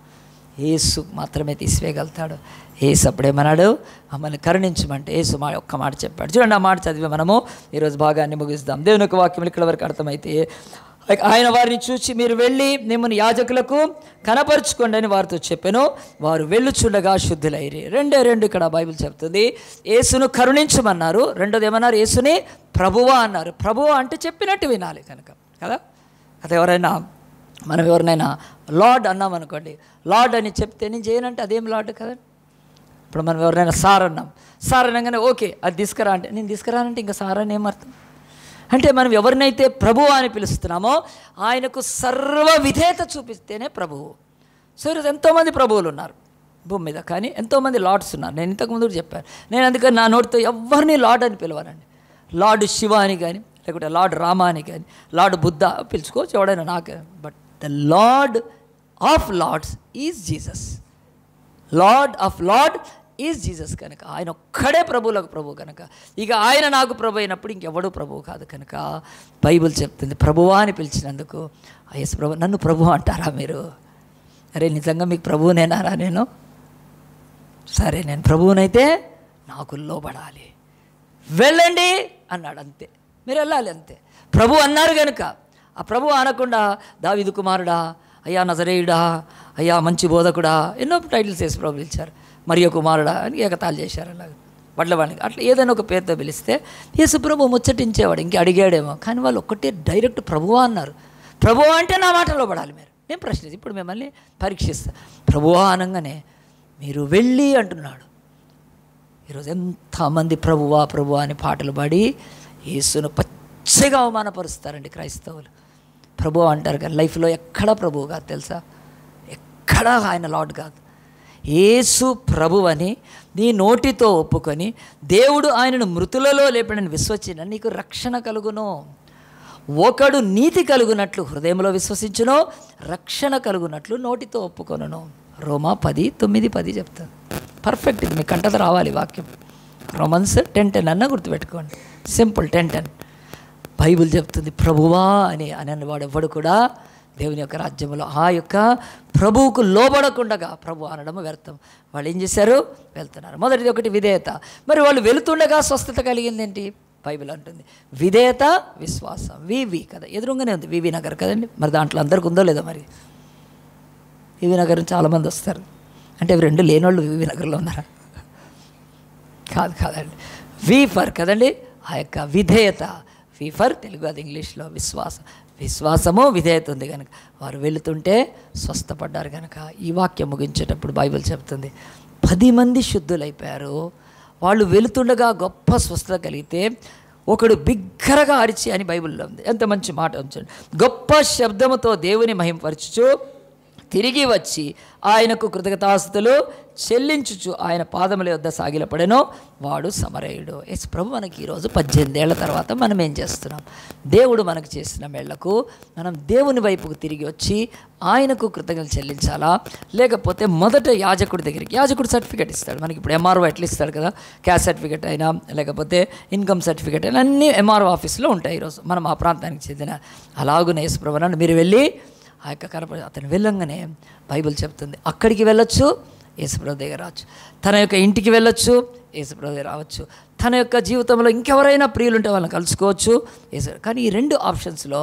యేసు మాత్రమే తీసివేయగలుగుతాడు. యేసు అప్పుడేమన్నాడు, మమ్మల్ని కరుణించమంటే యేసు ఒక్క మాట చెప్పాడు. చూడండి, ఆ మాట చదివి మనము ఈరోజు భాగాన్ని ముగిస్తాం. దేవుని యొక్క వాక్యం ఇక్కడ వరకు అర్థమైతే, ఆయన వారిని చూసి మీరు వెళ్ళి మిమ్మల్ని యాజకులకు కనపరుచుకోండి అని వారితో చెప్పాను. వారు వెళ్ళుచుండగా శుద్ధులైరి. రెండు ఇక్కడ బైబిల్ చెప్తుంది. యేసును కరుణించమన్నారు. రెండోది ఏమన్నారు, యేసుని ప్రభువా అన్నారు. ప్రభువా అంటే చెప్పినట్టు వినాలి కనుక కదా. అది మనం ఎవరినైనా లార్డ్ అన్నామనుకోండి, లార్డ్ అని చెప్తే నేను చేయనంటే అదేం లార్డ్ కదండి. ఇప్పుడు మనం ఎవరినైనా సార్ అన్నాం, సార్ అనగానే ఓకే అది తీసుకురా అంటే నేను తీసుకురానంటే ఇంకా సార్ అని ఏమర్థం? అంటే మనం ఎవరినైతే ప్రభువు అని పిలుస్తున్నామో ఆయనకు సర్వ విధేయత చూపిస్తేనే ప్రభువు. సో ఈరోజు ఎంతోమంది ప్రభువులు ఉన్నారు భూమి మీద, కానీ ఎంతోమంది లార్డ్స్ ఉన్నారు. నేను ఇంతకుముందు చెప్పాను, నేను అందుకని నా నోటితో ఎవరిని లార్డ్ అని పిలవానండి. లార్డ్ శివ అని కానీ, లేకుంటే లార్డ్ రామ అని కానీ, లార్డ్ బుద్ధ పిలుచుకోవచ్చు ఎవడైనా నాకు. But the lord of lords is Jesus. Lord of lord is Jesus కనుక ఆయన ఒక్కడే ప్రభువులకు ప్రభు కనుక ఇక ఆయన నాకు ప్రభు అయినప్పుడు ఇంకెవడూ ప్రభువు కాదు కనుక బైబిల్ చెప్తుంది ప్రభువా అని పిలిచినందుకు యేసు ప్రభు నన్ను ప్రభు అంటారా మీరు? అరే నిజంగా మీకు ప్రభువునేనారా నేను? సరే నేను ప్రభువునైతే నాకు లోబడాలి, వెళ్ళండి అన్నాడు, అంతే. మీరు వెళ్ళాలి అంతే. ప్రభు అన్నారు కనుక ఆ ప్రభు అనకుండా దావీదు కుమారుడా, అయ్యా నజరేయుడా, అయ్యా మంచి బోధకుడా, ఎన్నో టైటిల్స్ వేసి ప్రభు పిలిచారు. మరియ కుమారుడా అని ఏకతాలు చేశారు. అలాగే వడ్లవానికి అట్లా ఏదైనా ఒక పేరుతో పిలిస్తే యేసు ప్రభు ముచ్చటించేవాడు, ఇంక అడిగాడేమో. కానీ వాళ్ళు ఒక్కటే డైరెక్ట్ ప్రభువా అన్నారు. ప్రభువా అంటే నా మాటలో పడాలి మీరు. నేను ప్రశ్నించి ఇప్పుడు మిమ్మల్ని పరీక్షిస్తాను. ప్రభువా అనగానే మీరు వెళ్ళి అంటున్నాడు. ఈరోజు ఎంతమంది ప్రభువా ప్రభువా అని పాటలు పాడి యేసును పచ్చగా అవమానపరుస్తారండి క్రైస్తవులు. ప్రభువా అంటారు కానీ లైఫ్లో ఎక్కడా ప్రభువు కాదు తెలుసా, ఎక్కడా ఆయన లార్డ్ కాదు. యేసు ప్రభువని నీ నోటితో ఒప్పుకొని దేవుడు ఆయనను మృతులలో లేపడని విశ్వసించిన నీకు రక్షణ కలుగును. ఒకడు నీతి కలుగునట్లు హృదయంలో విశ్వసించును, రక్షణ కలుగునట్లు నోటితో ఒప్పుకొనును. రోమా 10:9-10 చెప్తాను. పర్ఫెక్ట్, ఇది మీ కంటత రావాలి వాక్యం. రోమన్స్ 10:10 అన్న గుర్తుపెట్టుకోండి. సింపుల్ 10:10 బైబిల్ చెప్తుంది. ప్రభువా అని అనేవాడు ఎవడు కూడా దేవుని యొక్క రాజ్యంలో ఆ యొక్క ప్రభువుకు లోబడకుండగా ప్రభు అనడం వ్యర్థం. వాళ్ళు ఏం చేశారు? వెళ్తున్నారు. మొదటిది ఒకటి విధేయత. మరి వాళ్ళు వెళుతుండగా స్వస్థత కలిగింది ఏంటి? బైబిల్ అంటుంది విధేయత విశ్వాసం. వివి కదా, ఎదురుగానే ఉంది వివి నగర్ కదండి. మరి దాంట్లో అందరికి ఉందో లేదో? మరి వివి నగర్ చాలామంది వస్తారు అంటే రెండు లేనోళ్ళు వివి నగర్లో ఉన్నారా? కాదండి. వి ఫర్ కదండి, ఆ యొక్క విధేయత. వి ఫర్ తెలుగు, అది ఇంగ్లీష్లో విశ్వాసం. విశ్వాసము విధేయత ఉంది కనుక వారు వెళుతుంటే స్వస్థపడ్డారు కనుక ఈ వాక్యం ముగించేటప్పుడు బైబిల్ చెప్తుంది 10 మంది శుద్ధులైపోయారు. వాళ్ళు వెళుతుండగా గొప్ప స్వస్థత కలిగితే ఒకడు బిగ్గరగా అరిచి అని బైబిల్లో ఉంది. ఎంత మంచి మాట ఉంచండి. గొప్ప శబ్దముతో దేవుని మహిమపరచుచు తిరిగి వచ్చి ఆయనకు కృతజ్ఞతాస్తుతులు చెల్లించుచు ఆయన పాదముల యొద్ద సాగిలపడెను. వాడు సమరయుడు. యేసు ప్రభు మనకి ఈరోజు 18 ఏళ్ల తర్వాత మనం ఏం చేస్తున్నాం? దేవుడు మనకు చేసిన మేళ్లకు మనం దేవుని వైపుకు తిరిగి వచ్చి ఆయనకు కృతజ్ఞతలు చెల్లించాలా? లేకపోతే మొదట యాజకుడి దగ్గరికి, యాజకుడు సర్టిఫికేట్ ఇస్తాడు మనకి. ఇప్పుడు ఎంఆర్ఓ ఎట్లా ఇస్తాడు కదా, క్యాస్ట్ సర్టిఫికేట్ అయినా లేకపోతే ఇన్కమ్ సర్టిఫికేట్ అయినా అన్నీ ఎంఆర్ఓ ఆఫీస్లో ఉంటాయి ఈరోజు. మనం ఆ ప్రాంతానికి చెందిన అలాగునే యేసు ప్రభు అన్నాడు మీరు వెళ్ళి ఆ యొక్క కనపడి అతను వెళ్ళంగానే బైబిల్ చెప్తుంది అక్కడికి వెళ్ళొచ్చు, యేసుప్రభు దగ్గర రావచ్చు. తన యొక్క ఇంటికి వెళ్ళొచ్చు, యేసుప్రభు దగ్గర రావచ్చు. తన యొక్క జీవితంలో ఇంకెవరైనా ప్రియులుంటే వాళ్ళని కలుసుకోవచ్చు. కానీ ఈ 2 ఆప్షన్స్లో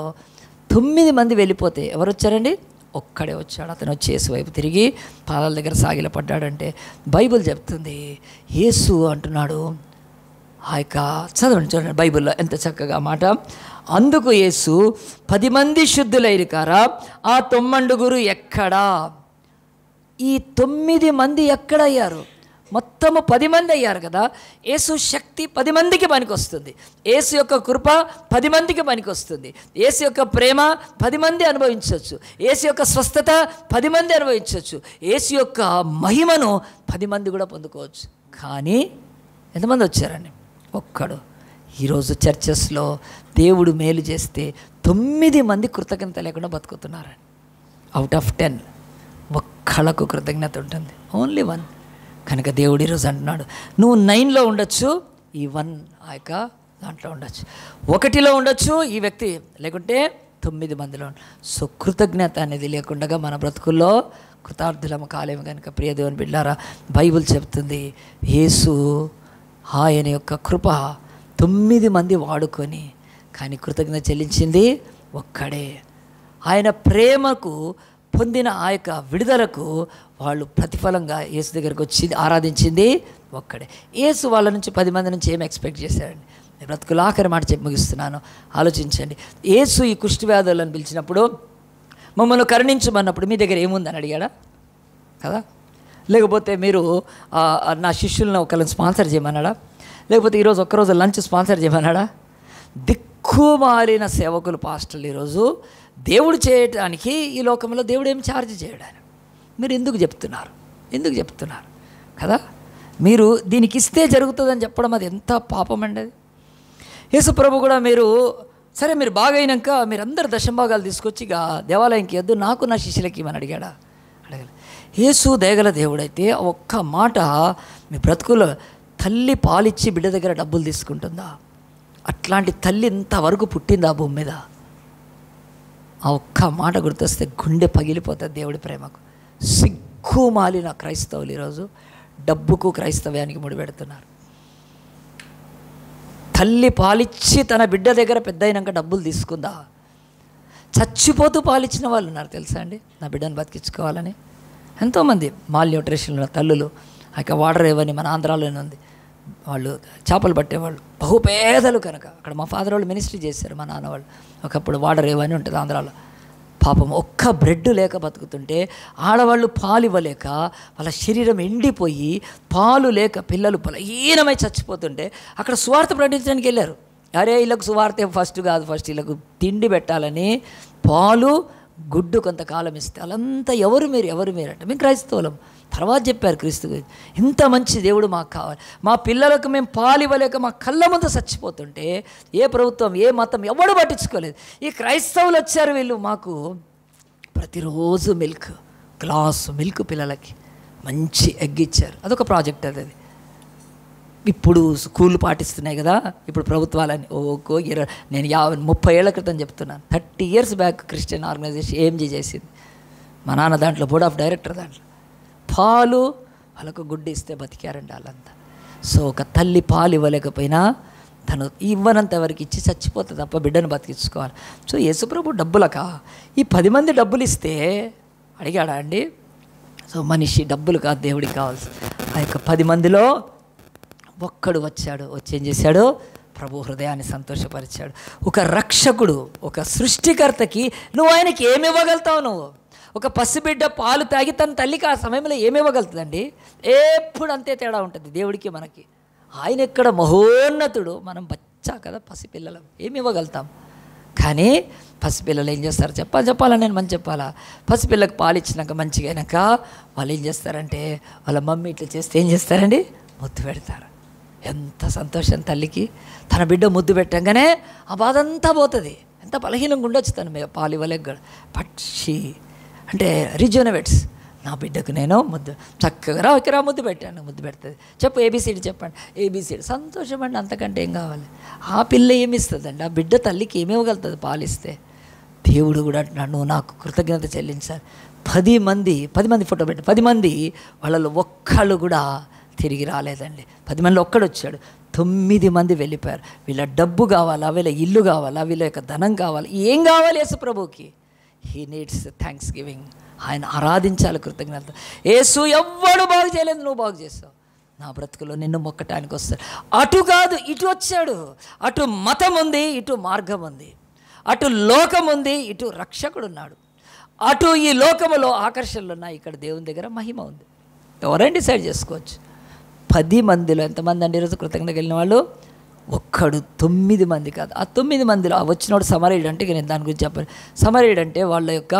9 మంది వెళ్ళిపోతే ఎవరు వచ్చారండి? ఒక్కడే వచ్చాడు. అతను వచ్చి యేసు వైపు తిరిగి పాదాల దగ్గర సాగిలపడ్డాడంటే బైబిల్ చెప్తుంది యేసు అంటున్నాడు ఆ యొక్క చదవండి చూడండి బైబిల్లో ఎంత చక్కగా మాట. అందుకు యేసు 10 మంది శుద్ధులైరు కారా, ఆ 9 ఎక్కడా? ఈ 9 మంది ఎక్కడయ్యారు? మొత్తము 10 మంది అయ్యారు కదా. యేసు శక్తి 10 మందికి పనికొస్తుంది. యేసు యొక్క కృప 10 మందికి పనికొస్తుంది. యేసు యొక్క ప్రేమ 10 మంది అనుభవించవచ్చు. యేసు యొక్క స్వస్థత 10 మంది అనుభవించవచ్చు. యేసు యొక్క మహిమను 10 మంది కూడా పొందుకోవచ్చు. కానీ ఎంతమంది వచ్చారండి? ఒక్కడు. ఈరోజు చర్చెస్లో దేవుడు మేలు చేస్తే 9 మంది కృతజ్ఞత లేకుండా బతుకుతున్నారని. అవుట్ ఆఫ్ 10 ఒక్కళ్ళకు కృతజ్ఞత ఉంటుంది, ఓన్లీ 1. కనుక దేవుడు ఈరోజు అంటున్నాడు నువ్వు 9లో ఉండొచ్చు, ఈ 1 ఆ యొక్క దాంట్లో ఉండొచ్చు, ఒకటిలో ఉండొచ్చు ఈ వ్యక్తి, లేకుంటే 9 మందిలో. సో కృతజ్ఞత అనేది లేకుండా మన బ్రతుకుల్లో కృతార్థులము కాలేము. కనుక ప్రియ దేవుని బిడ్డలారా, బైబిల్ చెప్తుంది యేసు ఆయన యొక్క కృప 9 మంది వాడుకొని, కానీ కృతజ్ఞత చెల్లించింది ఒక్కడే. ఆయన ప్రేమకు పొందిన ఆ యొక్క విడుదలకు వాళ్ళు ప్రతిఫలంగా యేసు దగ్గరికి వచ్చి ఆరాధించింది ఒక్కడే. యేసు వాళ్ళ నుంచి 10 మంది నుంచి ఏమి ఎక్స్పెక్ట్ చేశారండి? నేను బ్రతుకులు ఆఖరి మాట చెప్పి ముగిస్తున్నాను, ఆలోచించండి. యేసు ఈ కుష్టి వ్యాధులను పిలిచినప్పుడు, మమ్మల్ని కరుణించమన్నప్పుడు మీ దగ్గర ఏముందని అడిగాడా? కదా. లేకపోతే మీరు నా శిష్యులను ఒకళ్ళని స్పాన్సర్ చేయమన్నాడా? లేకపోతే ఈరోజు ఒక్కరోజు లంచ్ స్పాన్సర్ చేయమన్నాడా? దిక్కుమాలిన సేవకులు పాస్టర్లు ఈరోజు దేవుడు చేయడానికి ఈ లోకంలో దేవుడు ఏమి ఛార్జ్ చేయడాను. మీరు ఎందుకు చెప్తున్నారు కదా? మీరు దీనికి ఇస్తే జరుగుతుందని చెప్పడం అది ఎంత పాపం అండి. అది యేసు ప్రభు కూడా మీరు సరే మీరు బాగైనాక మీరు అందరు దశంభాగాలు తీసుకొచ్చి ఇక దేవాలయంకి వద్దు, నాకు నా శిష్యులకి ఇవ్వని అడిగాడా? అడగలే. యేసు దయగల దేవుడైతే ఒక్క మాట, మీ బ్రతుకులో తల్లి పాలిచ్చి బిడ్డ దగ్గర డబ్బులు తీసుకుంటుందా? అట్లాంటి తల్లి ఇంతవరకు పుట్టిందా భూమి మీద? ఆ ఒక్క మాట గుర్తొస్తే గుండె పగిలిపోతుంది దేవుడి ప్రేమకు. సిగ్గుమాలిన క్రైస్తవులు ఈరోజు డబ్బుకు క్రైస్తవ్యానికి ముడిపెడుతున్నారు. తల్లి పాలిచ్చి తన బిడ్డ దగ్గర పెద్ద అయినాక డబ్బులు తీసుకుందా? చచ్చిపోతూ పాలిచ్చిన వాళ్ళు ఉన్నారు తెలుసా అండి, నా బిడ్డను బతికించుకోవాలని. ఎంతోమంది మాల్ న్యూట్రిషన్ తల్లులు, ఆ వాటర్ ఏవని మన ఆంధ్రాలోనే ఉంది, వాళ్ళు చేపలు పట్టేవాళ్ళు, బహుపేదలు. కనుక అక్కడ మా ఫాదర్ వాళ్ళు మినిస్ట్రీ చేశారు, మా నాన్న వాళ్ళు. ఒకప్పుడు వాటర్ ఏవని ఉంటుంది ఆంధ్రాలో. పాపం ఒక్క బ్రెడ్ లేక బతుకుతుంటే, ఆడవాళ్ళు పాలు ఇవ్వలేక వాళ్ళ శరీరం ఎండిపోయి పాలు లేక పిల్లలు బలహీనమై చచ్చిపోతుంటే అక్కడ సువార్త ప్రకటించడానికి వెళ్ళారు. అరే వీళ్ళకు సువార్త ఫస్ట్ కాదు, ఫస్ట్ వీళ్ళకు తిండి పెట్టాలని పాలు గుడ్డు కొంతకాలం ఇస్తే వాళ్ళంతా ఎవరు మీరు అంటే మేము క్రైస్తవులం. తర్వాత చెప్పారు క్రీస్తు గురించి. ఇంత మంచి దేవుడు మాకు కావాలి, మా పిల్లలకు మేము పాలు ఇవ్వలేక మా కళ్ళ ముందు చచ్చిపోతుంటే ఏ ప్రభుత్వం ఏ మతం ఎవడు పట్టించుకోలేదు. ఈ క్రైస్తవులు వచ్చారు, వీళ్ళు మాకు ప్రతిరోజు గ్లాసు మిల్క్ పిల్లలకి మంచి ఎగ్ ఇచ్చారు. అదొక ప్రాజెక్ట్ అది. ఇప్పుడు స్కూళ్ళు పాటిస్తున్నాయి కదా ఇప్పుడు ప్రభుత్వాలని. నేను 30 ఏళ్ల క్రితం చెప్తున్నాను, 30 years back Christian organization AMG చేసింది. మా నాన్న దాంట్లో బోర్డ్ ఆఫ్ డైరెక్టర్. దాంట్లో పాలు వాళ్ళకు గుడ్డు ఇస్తే బతికారండి వాళ్ళంతా. సో ఒక తల్లి పాలు ఇవ్వలేకపోయినా తను ఇవ్వనంత వరకు ఇచ్చి చచ్చిపోతుంది తప్ప బిడ్డను బతికించుకోవాలి. సో యేసుప్రభు డబ్బులకా ఈ 10 మంది డబ్బులు ఇస్తే అడిగాడా అండి? సో మనిషి డబ్బులు కాదు దేవుడికి కావాల్సి. ఆ యొక్క 10 మందిలో ఒక్కడు వచ్చాడు, వచ్చి ఏం చేశాడు? ప్రభు హృదయాన్ని సంతోషపరిచాడు. ఒక రక్షకుడు, ఒక సృష్టికర్తకి నువ్వు ఆయనకి ఏమి ఇవ్వగలుగుతావు? నువ్వు ఒక పసిబిడ్డ పాలు తాగి తన తల్లికి ఆ సమయంలో ఏమి ఇవ్వగలుగుతుందండి? ఎప్పుడు అంతే తేడా ఉంటుంది దేవుడికి మనకి. ఆయన ఎక్కడ మహోన్నతుడు, మనం బచ్చా కదా పసిపిల్లలం, ఏమి ఇవ్వగలుగుతాం? కానీ పసిపిల్లలు ఏం చేస్తారు చెప్పాలా నేను మంచి చెప్పాలా? పసిపిల్లకి పాలు ఇచ్చినాక మంచిగా అయినాక వాళ్ళు ఏం చేస్తారంటే వాళ్ళ మమ్మీ ఇట్లా చేస్తే ఏం చేస్తారండి? ముద్దు పెడతారు. ఎంత సంతోషం తల్లికి, తన బిడ్డ ముద్దు పెట్టంగానే ఆ బాధ అంతా పోతుంది. ఎంత బలహీనంగా ఉండొచ్చు తను పాలు ఇవ్వలేక. పక్షి అంటే రిజోనవేట్స్, నా బిడ్డకు నేను ముద్దు చక్కగా రా ముద్దు పెట్టాను, ముద్దు పెడుతుంది. చెప్పు ఏబిసిడి చెప్పండి, ఏబిసిడి. సంతోషం అండి, అంతకంటే ఏం కావాలి? ఆ పిల్ల ఏమి ఇస్తుందండి? ఆ బిడ్డ తల్లికి ఏమి ఇవ్వగలుగుతుంది పాలిస్తే? దేవుడు కూడా అంటున్నాడు నువ్వు నాకు కృతజ్ఞత చెల్లించాలి. 10 మంది ఫోటో పెట్టి 10 మంది వాళ్ళలో ఒక్కళ్ళు కూడా తిరిగి రాలేదండి. 10 మందిలో ఒక్కడు వచ్చాడు, 9 మంది వెళ్ళిపోయారు. వీళ్ళ డబ్బు కావాలా, వీళ్ళ ఇల్లు కావాలా, వీళ్ళ యొక్క ధనం కావాలా, ఏం కావాలి యేసు ప్రభుకి? He needs thanks giving. ఆయన ఆరాధించాలి, కృతజ్ఞత. యేసు ఎవ్వడు బాగు చేయలేదు, నువ్వు బాగు చేస్తావు. నా బ్రతుకులో నిన్ను మొక్కటానికి వస్తాడు. అటు కాదు ఇటు వచ్చాడు. అటు మతం ఉంది, ఇటు మార్గం ఉంది. అటు లోకం ఉంది, ఇటు రక్షకుడు ఉన్నాడు. అటు ఈ లోకములో ఆకర్షణలు ఉన్నాయి, ఇక్కడ దేవుని దగ్గర మహిమ ఉంది. ఎవరైనా డిసైడ్ చేసుకోవచ్చు. 10 మందిలో ఎంతమంది అండి ఈరోజు కృతజ్ఞతకి వెళ్ళిన వాళ్ళు? ఒక్కడు. 9 మంది కాదు. ఆ 9 మందిలో వచ్చినోడు సమరయుడు. అంటే నేను దాని గురించి చెప్పాను. సమరయుడు అంటే వాళ్ళ యొక్క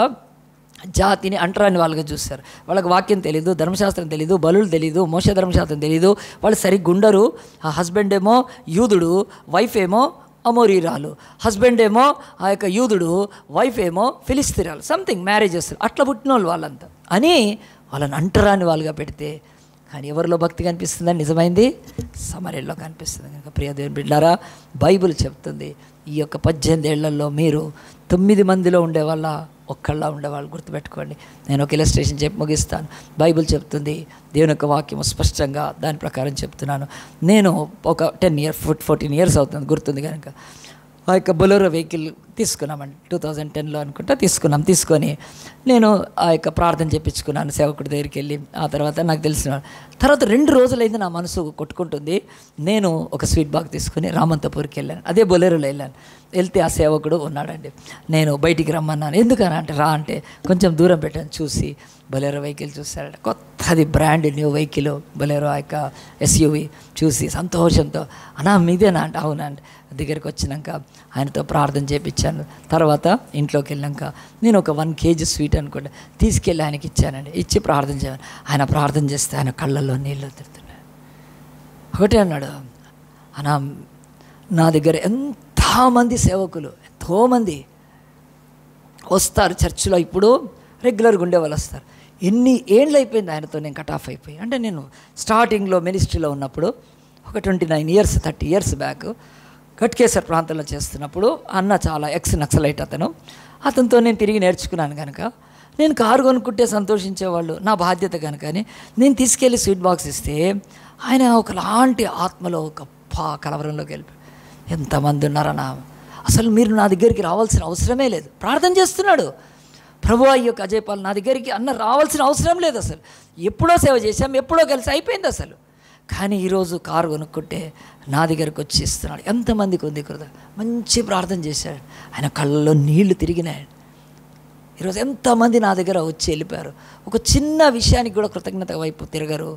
జాతిని అంటరాని వాళ్ళగా చూస్తారు. వాళ్ళకి వాక్యం తెలీదు, ధర్మశాస్త్రం తెలీదు, బలులు తెలీదు, మోషే ధర్మశాస్త్రం తెలీదు. వాళ్ళు సరిగ్గా ఉండరు. ఆ హస్బెండ్ ఏమో యూదుడు, వైఫ్ ఏమో అమోరీరాలు. హస్బెండ్ ఏమో ఆ యొక్క యూదుడు, వైఫ్ ఏమో ఫిలిస్తీరాలు. సంథింగ్ మ్యారేజెస్ అట్లా పుట్టిన వాళ్ళంతా అని వాళ్ళని అంటరాని వాళ్ళుగా పెడితే కానీ ఎవరిలో భక్తి కనిపిస్తుందని నిజమైంది సమరయంలో కనిపిస్తుంది. కనుక ప్రియ దేవుని బిడ్డారా, బైబిల్ చెప్తుంది ఈ యొక్క 18 ఏళ్లలో మీరు 9 మందిలో ఉండేవాళ్ళ ఒక్కళ్ళ ఉండేవాళ్ళు. గుర్తుపెట్టుకోండి. నేను ఒక ఇలస్ట్రేషన్ చెప్పి ముగిస్తాను. బైబిల్ చెప్తుంది, దేవుని యొక్క వాక్యం స్పష్టంగా దాని ప్రకారం చెప్తున్నాను. నేను ఒక 14 ఇయర్స్ అవుతుంది గుర్తుంది కనుక ఆ యొక్క బొలెరో వెహికల్ తీసుకున్నామండి. 2010లో అనుకుంటా తీసుకొని నేను ఆ యొక్క ప్రార్థన చెప్పించుకున్నాను సేవకుడి దగ్గరికి వెళ్ళి. ఆ తర్వాత నాకు తెలిసిన తర్వాత 2 రోజులైంది నా మనసు కొట్టుకుంటుంది. నేను ఒక స్వీట్ బాగ్ తీసుకుని రామంతపూర్కి వెళ్ళాను. అదే బొలెరోలో వెళ్ళాను. వెళ్తే ఆ సేవకుడు ఉన్నాడండి. నేను బయటికి రమ్మన్నాను. ఎందుకని అంటే రా అంటే కొంచెం దూరం పెట్టాను. చూసి బొలెరో వెహికల్ చూశాడు. కొత్తది బ్రాండ్ న్యూ వెహికల్ బొలెరో ఆ యొక్క ఎస్యూవి చూసి సంతోషంతో అన్నా మీదేనా అంటే అవునండి. దగ్గరికి వచ్చినాక ఆయనతో ప్రార్థన చేయించాను. తర్వాత ఇంట్లోకి వెళ్ళాక నేను ఒక 1 kg స్వీట్ అనుకోండి తీసుకెళ్ళి ఆయనకి ఇచ్చానండి. ఇచ్చి ప్రార్థన చేయాలి. ఆయన ప్రార్థన చేస్తే ఆయన కళ్ళల్లో నీళ్ళు తిరుగుతున్నాయి. ఒకటే అన్నాడు, అన్నా నా దగ్గర ఎంతోమంది సేవకులు ఎంతోమంది వస్తారు చర్చిలో, ఇప్పుడు రెగ్యులర్గా ఉండేవాళ్ళు వస్తారు. ఎన్ని ఏళ్ళు అయిపోయింది ఆయనతో నేను కట్ ఆఫ్ అయిపోయి. అంటే నేను స్టార్టింగ్లో మినిస్ట్రీలో ఉన్నప్పుడు ఒక 29 years 30 years బ్యాక్ ఘట్కేసర్ ప్రాంతంలో చేస్తున్నప్పుడు అన్న చాలా నక్సలైట్ అతనితో నేను తిరిగి నేర్చుకున్నాను కనుక నేను కారు కొనుక్కుంటే సంతోషించేవాళ్ళు నా బాధ్యత కనుక అని నేను తీసుకెళ్ళి స్వీట్ బాక్స్ ఇస్తే ఆయన ఒకలాంటి ఆత్మలో గొప్ప కలవరంలోకి వెళ్ళిపోయి ఎంతమంది ఉన్నారన్నా అసలు మీరు నా దగ్గరికి రావాల్సిన అవసరమే లేదు. ప్రార్థన చేస్తున్నాడు. ప్రభు ఈ యొక్క అజయపాల్ నా దగ్గరికి అన్న రావాల్సిన అవసరం లేదు. అసలు ఎప్పుడో సేవ చేశాం, ఎప్పుడో కలిసి అయిపోయింది అసలు. కానీ ఈరోజు కారు కొనుక్కుంటే నా దగ్గరకు వచ్చి ఇస్తున్నాడు. ఎంతమందికి ఉంది కృత మంచి ప్రార్థన చేశాడు. ఆయన కళ్ళలో నీళ్లు తిరిగినాయి. ఈరోజు ఎంతమంది నా దగ్గర వచ్చి వెళ్ళిపోయారు. ఒక చిన్న విషయానికి కూడా కృతజ్ఞత వైపు తిరగరు.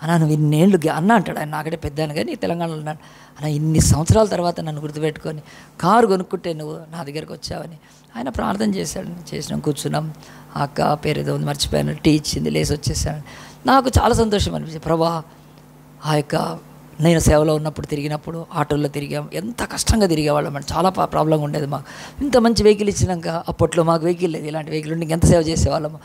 అన్నా నువ్వు ఇన్నేళ్ళు అన్న అంటాడు. ఆయన నాకంటే పెద్దాను కానీ తెలంగాణలో ఉన్నాడు. అన్న ఇన్ని సంవత్సరాల తర్వాత నన్ను గుర్తుపెట్టుకొని కారు కొనుక్కుంటే నువ్వు నా దగ్గరకు వచ్చావని ఆయన ప్రార్థన చేశాడు. చేసినాం, కూర్చున్నాం. ఆ అక్క పేరు ఏదో ఉంది మర్చిపోయాను, టీ ఇచ్చింది, లేసి వచ్చేసాను. నాకు చాలా సంతోషం అనిపించింది. ప్రభా ఆ యొక్క నేను సేవలో ఉన్నప్పుడు తిరిగినప్పుడు ఆటోల్లో తిరిగాం, ఎంత కష్టంగా తిరిగేవాళ్ళం అంటే చాలా ప్రాబ్లంగా ఉండేది మాకు. ఇంత మంచి వెహికల్ ఇచ్చినాక అప్పట్లో మాకు వెహికల్ లేదు, ఇలాంటి వెహికల్ ఉండి ఎంత సేవ చేసేవాళ్ళము.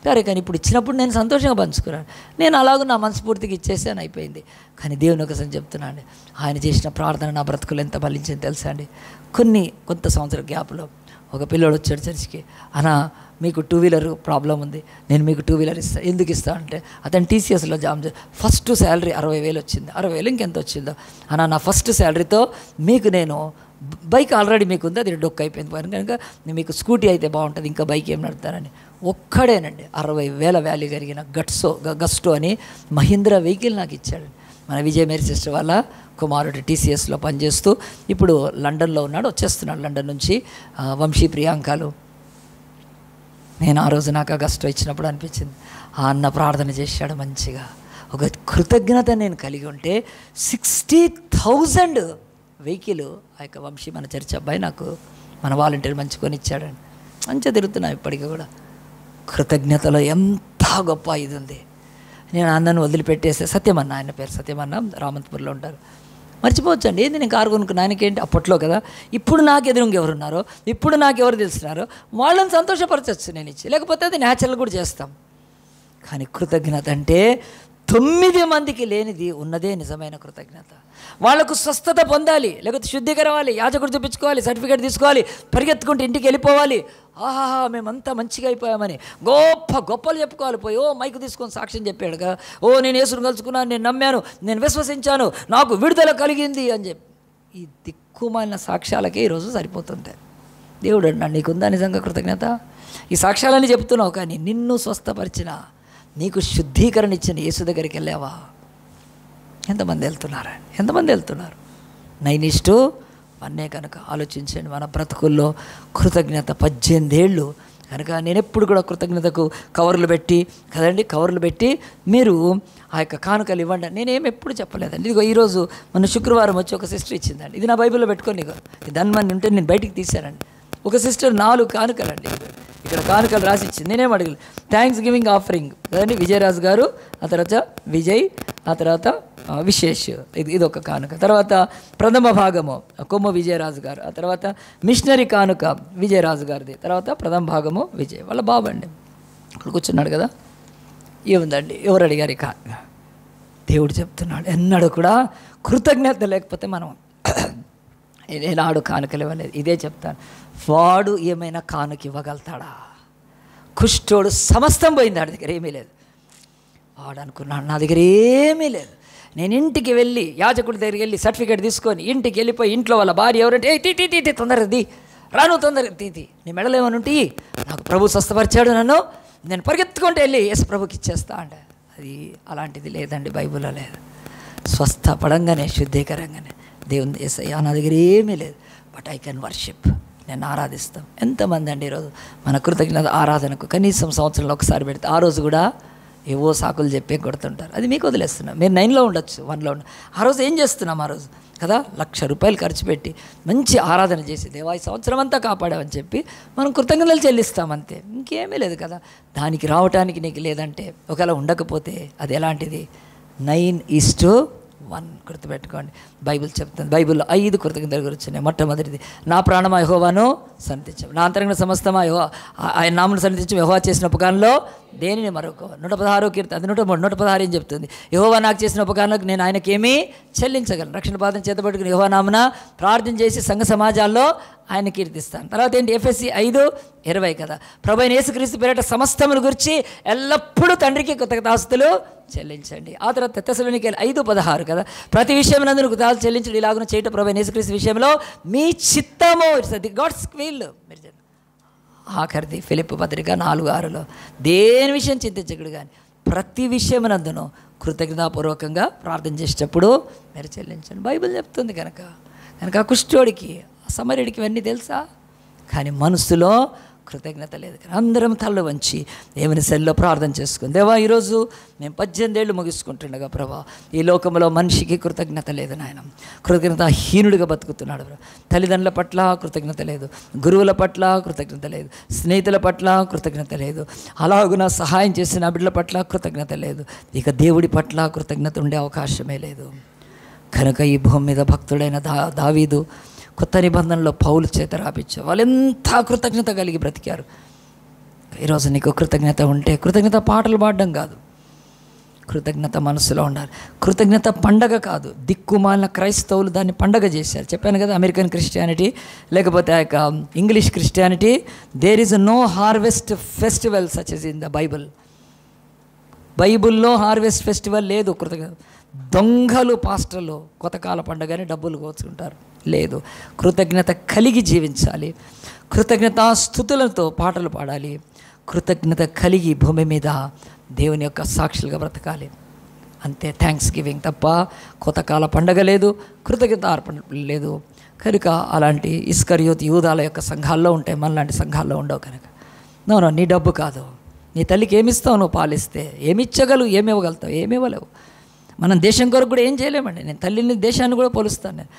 సరే కానీ ఇప్పుడు ఇచ్చినప్పుడు నేను సంతోషంగా పంచుకున్నాను. నేను అలాగూ నా మనస్ఫూర్తికి ఇచ్చేసాను, అయిపోయింది. కానీ దేవుని ఒకసారి చెప్తున్నా అండి, ఆయన చేసిన ప్రార్థన నా బ్రతుకులు ఎంత ఫలించింది తెలుసా అండి. కొంత సంవత్సరం గ్యాప్లో ఒక పిల్లోడు వచ్చాడు చర్చికి. అన్నా మీకు 2-wheeler ప్రాబ్లం ఉంది, నేను మీకు 2-wheeler ఇస్తాను. ఎందుకు ఇస్తాను అంటే అతను టీసీఎస్లో జాబ్ ఫస్ట్ శాలరీ 60,000 వచ్చింది. 60,000 ఇంకెంత వచ్చిందో. అన్నా నా ఫస్ట్ శాలరీతో మీకు నేను బైక్ ఆల్రెడీ మీకు ఉంది, అది డొక్క అయిపోయింది పోయాను కనుక మీకు స్కూటీ అయితే బాగుంటుంది, ఇంకా బైక్ ఏం నడుపుతానని. ఒక్కడేనండి 60,000 వాల్యూ కలిగిన గస్టో అని మహీంద్రా వెహికల్ నాకు ఇచ్చాడు. మన విజయ్ మేరీ సిస్టర్ వాళ్ళ కుమారుడు టీసీఎస్లో పనిచేస్తూ ఇప్పుడు లండన్లో ఉన్నాడు. వచ్చేస్తున్నాడు లండన్ నుంచి. వంశీ ప్రియాంకలు. నేను ఆ రోజు నాకు గస్టో ఇచ్చినప్పుడు అనిపించింది ఆ అన్న ప్రార్థన చేశాడు మంచిగా. ఒక కృతజ్ఞత నేను కలిగి ఉంటే 60,000 వెహికల్ ఆ యొక్క వంశీ మన చర్చ్ అబ్బాయి నాకు మన వాలంటీర్ మంచి కొని ఇచ్చాడండి. మంచిగా తిరుగుతున్నా ఇప్పటికీ కూడా. కృతజ్ఞతలో ఎంత గొప్ప ఇది ఉంది. నేను అన్నను వదిలిపెట్టేస్తే సత్యమన్న, ఆయన పేరు సత్యమన్న, రామంతపూర్లో ఉంటారు. మర్చిపోవచ్చండి, ఏంది నేను కారు కొనుక్కున్నా ఆయనకేంటి అప్పట్లో కదా. ఇప్పుడు నాకు ఎదురుగా ఎవరున్నారో, ఇప్పుడు నాకు ఎవరు తెలిసినారో వాళ్ళని సంతోషపరచచ్చు నేను ఇచ్చి, లేకపోతే అది న్యాచురల్ కూడా చేస్తాం. కానీ కృతజ్ఞత అంటే 9 మందికి లేనిది ఉన్నదే నిజమైన కృతజ్ఞత. వాళ్లకు స్వస్థత పొందాలి, లేకపోతే శుద్ధీకరణ అవ్వాలి, యాజకుడు చూపించుకోవాలి, సర్టిఫికేట్ తీసుకోవాలి, పరిగెత్తుకుంటూ ఇంటికి వెళ్ళిపోవాలి. ఆహా మేమంతా మంచిగా అయిపోయామని గొప్పలు చెప్పుకోవాలి. పోయి మైకు తీసుకొని సాక్ష్యం చెప్పాడు కదా, నేను యేసుని కలుసుకున్నాను, నేను నమ్మాను, నేను విశ్వసించాను, నాకు విడుదల కలిగింది అని చెప్పి ఈ దిక్కుమాలిన సాక్ష్యాలకే ఈరోజు సరిపోతుంది. దేవుడు అన్నాడు నీకుందా నిజంగా కృతజ్ఞత? ఈ సాక్ష్యాలని చెప్తున్నావు కానీ నిన్ను స్వస్థపరిచిన, నీకు శుద్ధీకరణ ఇచ్చిన యేసు దగ్గరికి వెళ్ళావా? ఎంతమంది వెళ్తున్నారు? 9:1 కనుక ఆలోచించండి. మన బ్రతుకుల్లో కృతజ్ఞత 18 ఏళ్ళు కనుక నేను ఎప్పుడు కూడా కృతజ్ఞతకు కవర్లు పెట్టి మీరు ఆ యొక్క కానుకలు ఇవ్వండి. నేనేమి ఎప్పుడు చెప్పలేదండి. ఇదిగో ఈరోజు మన శుక్రవారం వచ్చి ఒక సిస్టర్ ఇచ్చిందండి. ఇది నా బైబిల్లో పెట్టుకొని ధన్మని ఉంటే నేను బయటికి తీశానండి. ఒక సిస్టర్ 4 కానుకలండి ఇక్కడ కానుకలు రాసి ఇచ్చింది. నేనేం అడగలేదు. థ్యాంక్స్ గివింగ్ ఆఫరింగ్ కదండి, విజయరాజు గారు, ఆ తర్వాత విజయ్, ఆ తర్వాత విశేష్, ఇది ఒక కానుక. తర్వాత ప్రథమ భాగము కొమ్మ విజయరాజు గారు, ఆ తర్వాత మిషనరీ కానుక విజయరాజు గారిది, తర్వాత ప్రథమ భాగము విజయ్ వాళ్ళ బాబు అండి. ఇక్కడ కూర్చున్నాడు కదా. ఏముందండి, ఎవరు అడిగారు ఈ కానుక? దేవుడు చెప్తున్నాడు. ఎన్నడూ కూడా కృతజ్ఞత లేకపోతే మనం ఏనాడు కానుకలు ఇవ్వలేదు. ఇదే చెప్తాను, వాడు ఏమైనా కానుక ఇవ్వగలుగుతాడా? కుష్ఠోడు సమస్తం పోయింది, వాడి దగ్గర ఏమీ లేదు. వాడు అనుకున్నాడు, నా దగ్గర ఏమీ లేదు, నేను ఇంటికి వెళ్ళి యాజకుడి దగ్గరికి వెళ్ళి సర్టిఫికేట్ తీసుకొని ఇంటికి వెళ్ళిపోయి ఇంట్లో వాళ్ళ భార్య ఎవరంటే తీ తొందరగా ది రాను, తొందరగా తీ నీ మెడలు ఏమని ఉంటే నాకు ప్రభు స్వస్థపరిచాడు, నన్ను నేను పరిగెత్తుకుంటూ వెళ్ళి యేసు ప్రభుకి ఇచ్చేస్తా అంటే, అది అలాంటిది లేదండి, బైబిల్లో లేదు. స్వస్థపడంగానే శుద్ధీకరంగానే దేవుని యేసయ్యా నా దగ్గర ఏమీ లేదు, బట్ ఐ కెన్ వర్షిప్, నేను ఆరాధిస్తాం. ఎంతమంది అండి ఈరోజు మన కృతజ్ఞత ఆరాధనకు కనీసం సంవత్సరంలో ఒకసారి పెడితే ఆ రోజు కూడా ఏవో సాకులు చెప్పే కొడుతుంటారు. అది మీకు వదిలేస్తున్నాం. మీరు 9లో ఉండొచ్చు, 1లో ఉండొచ్చు. ఆ రోజు ఏం చేస్తున్నాం? ఆ రోజు కదా ₹1,00,000 ఖర్చు పెట్టి మంచి ఆరాధన చేసి దేవా ఈ సంవత్సరం అంతా కాపాడామని చెప్పి మనం కృతజ్ఞతలు చెల్లిస్తామంతే, ఇంకేమీ లేదు కదా. దానికి రావటానికి నీకు లేదంటే, ఒకవేళ ఉండకపోతే అది ఎలాంటిది? 9:1 గుర్తుపెట్టుకోండి. బైబిల్ చెప్తుంది. బైబిల్లో 5 కృతజ్ఞతల గురించి ఉన్నాయి. మొట్టమొదటిది, నా ప్రాణమా యెహోవాను సన్నిధించు, నా అంతరంగ సమస్తమా ఆయన నామమును సన్నిధించు, యెహోవా చేసిన ఉపకారంలో దేనిని మరొక 116 కీర్తన, అది 103, 116 ఏం చెప్తుంది? యెహోవా నాకు చేసిన ఉపకారాలకు నేను ఆయనకేమీ చెల్లించగలను. రక్షణ పాదం చేతపట్టుకుని యెహోవా నామమున ప్రార్థన చేసి సంఘ సమాజాల్లో ఆయన కీర్తిస్తాను. తర్వాత ఏంటి? ఎఫెసీ 5:20 కదా, ప్రభువైన యేసుక్రీస్తు పేరిట సమస్తమును గురించి ఎల్లప్పుడూ తండ్రికి కృతజ్ఞతాస్తుతులు చెల్లించండి. ఆ తర్వాత తెస్సలోనికీయులు 5:16 కదా, ప్రతి విషయమునందు కృతజ్ఞతలు చెల్లించండి, ఇలాగున చేయటం ప్రభువైన యేసుక్రీస్తు విషయంలో మీ చిత్తము, ఇట్స్ ది గాడ్స్ విల్. మీరు ఆఖరిది ఫిలిప్పీ పత్రిక 4:6లో దేని విషయం చింతించకూడదు కానీ ప్రతి విషయమునందును కృతజ్ఞతాపూర్వకంగా ప్రార్థన చేసేటప్పుడు మీరు చెల్లించండి. బైబిల్ చెప్తుంది కనుక కుష్ఠోడికి సమరుడికి ఇవన్నీ తెలుసా, కానీ మనసులో కృతజ్ఞత లేదు. కానీ అందరం తల్ల వంచి దేవుని సెల్లో ప్రార్థన చేసుకుంది. దేవా ఈరోజు మేము 18 ఏళ్ళు ముగించుకుంటుండగా ప్రభా, ఈ లోకంలో మనిషికి కృతజ్ఞత లేదు నాయన, కృతజ్ఞతాహీనుడిగా బతుకుతున్నాడు. తల్లిదండ్రుల పట్ల కృతజ్ఞత లేదు, గురువుల పట్ల కృతజ్ఞత లేదు, స్నేహితుల పట్ల కృతజ్ఞత లేదు, అలాగున సహాయం చేసిన బిడ్డల పట్ల కృతజ్ఞత లేదు, ఇక దేవుడి పట్ల కృతజ్ఞత ఉండే అవకాశమే లేదు. కనుక ఈ భూమి మీద భక్తుడైన దావీదు కొత్త నిబంధనలో పౌలు చేత రాపించారు. వాళ్ళు ఎంత కృతజ్ఞత కలిగి బ్రతికారు. ఈరోజు నీకు కృతజ్ఞత ఉంటే, కృతజ్ఞత పాటలు పాడడం కాదు, కృతజ్ఞత మనసులో ఉండాలి. కృతజ్ఞత పండగ కాదు. దిక్కుమాలిన క్రైస్తవులు దాన్ని పండగ చేశారు. చెప్పాను కదా, అమెరికన్ క్రిస్టియానిటీ లేకపోతే ఆ యొక్క English Christianity, there is no harvest festival such as in the Bible. బైబుల్లో హార్వెస్ట్ ఫెస్టివల్ లేదు. కృతజ్ఞత దొంగలు పాస్టర్లు కొత్తకాల పండుగని డబ్బులు కోసుకుంటారు. లేదు, కృతజ్ఞత కలిగి జీవించాలి. కృతజ్ఞత స్తుతులతో పాటలు పాడాలి. కృతజ్ఞత కలిగి భూమి మీద దేవుని యొక్క సాక్షులుగా బ్రతకాలి. అంతే, థ్యాంక్స్ గివింగ్ తప్ప కొత్తకాల పండగ లేదు, కృతజ్ఞత అర్పణ లేదు. కనుక అలాంటి ఇస్కరియోతు యూదాల యొక్క సంఘాల్లో ఉంటాయి, మనలాంటి సంఘాల్లో ఉండవు. కనుక నో, నీ డబ్బు కాదు. నీ తల్లికి ఏమిస్తావు? నువ్వు పాలిస్తే ఏమి ఇచ్చగలవు? ఏమి ఇవ్వగలుగుతావు? ఏమి ఇవ్వలేవు. మనం దేశం కొరకు కూడా ఏం చేయలేమండి. నేను తల్లిని దేశాన్ని కూడా పోలుస్తాను. నేను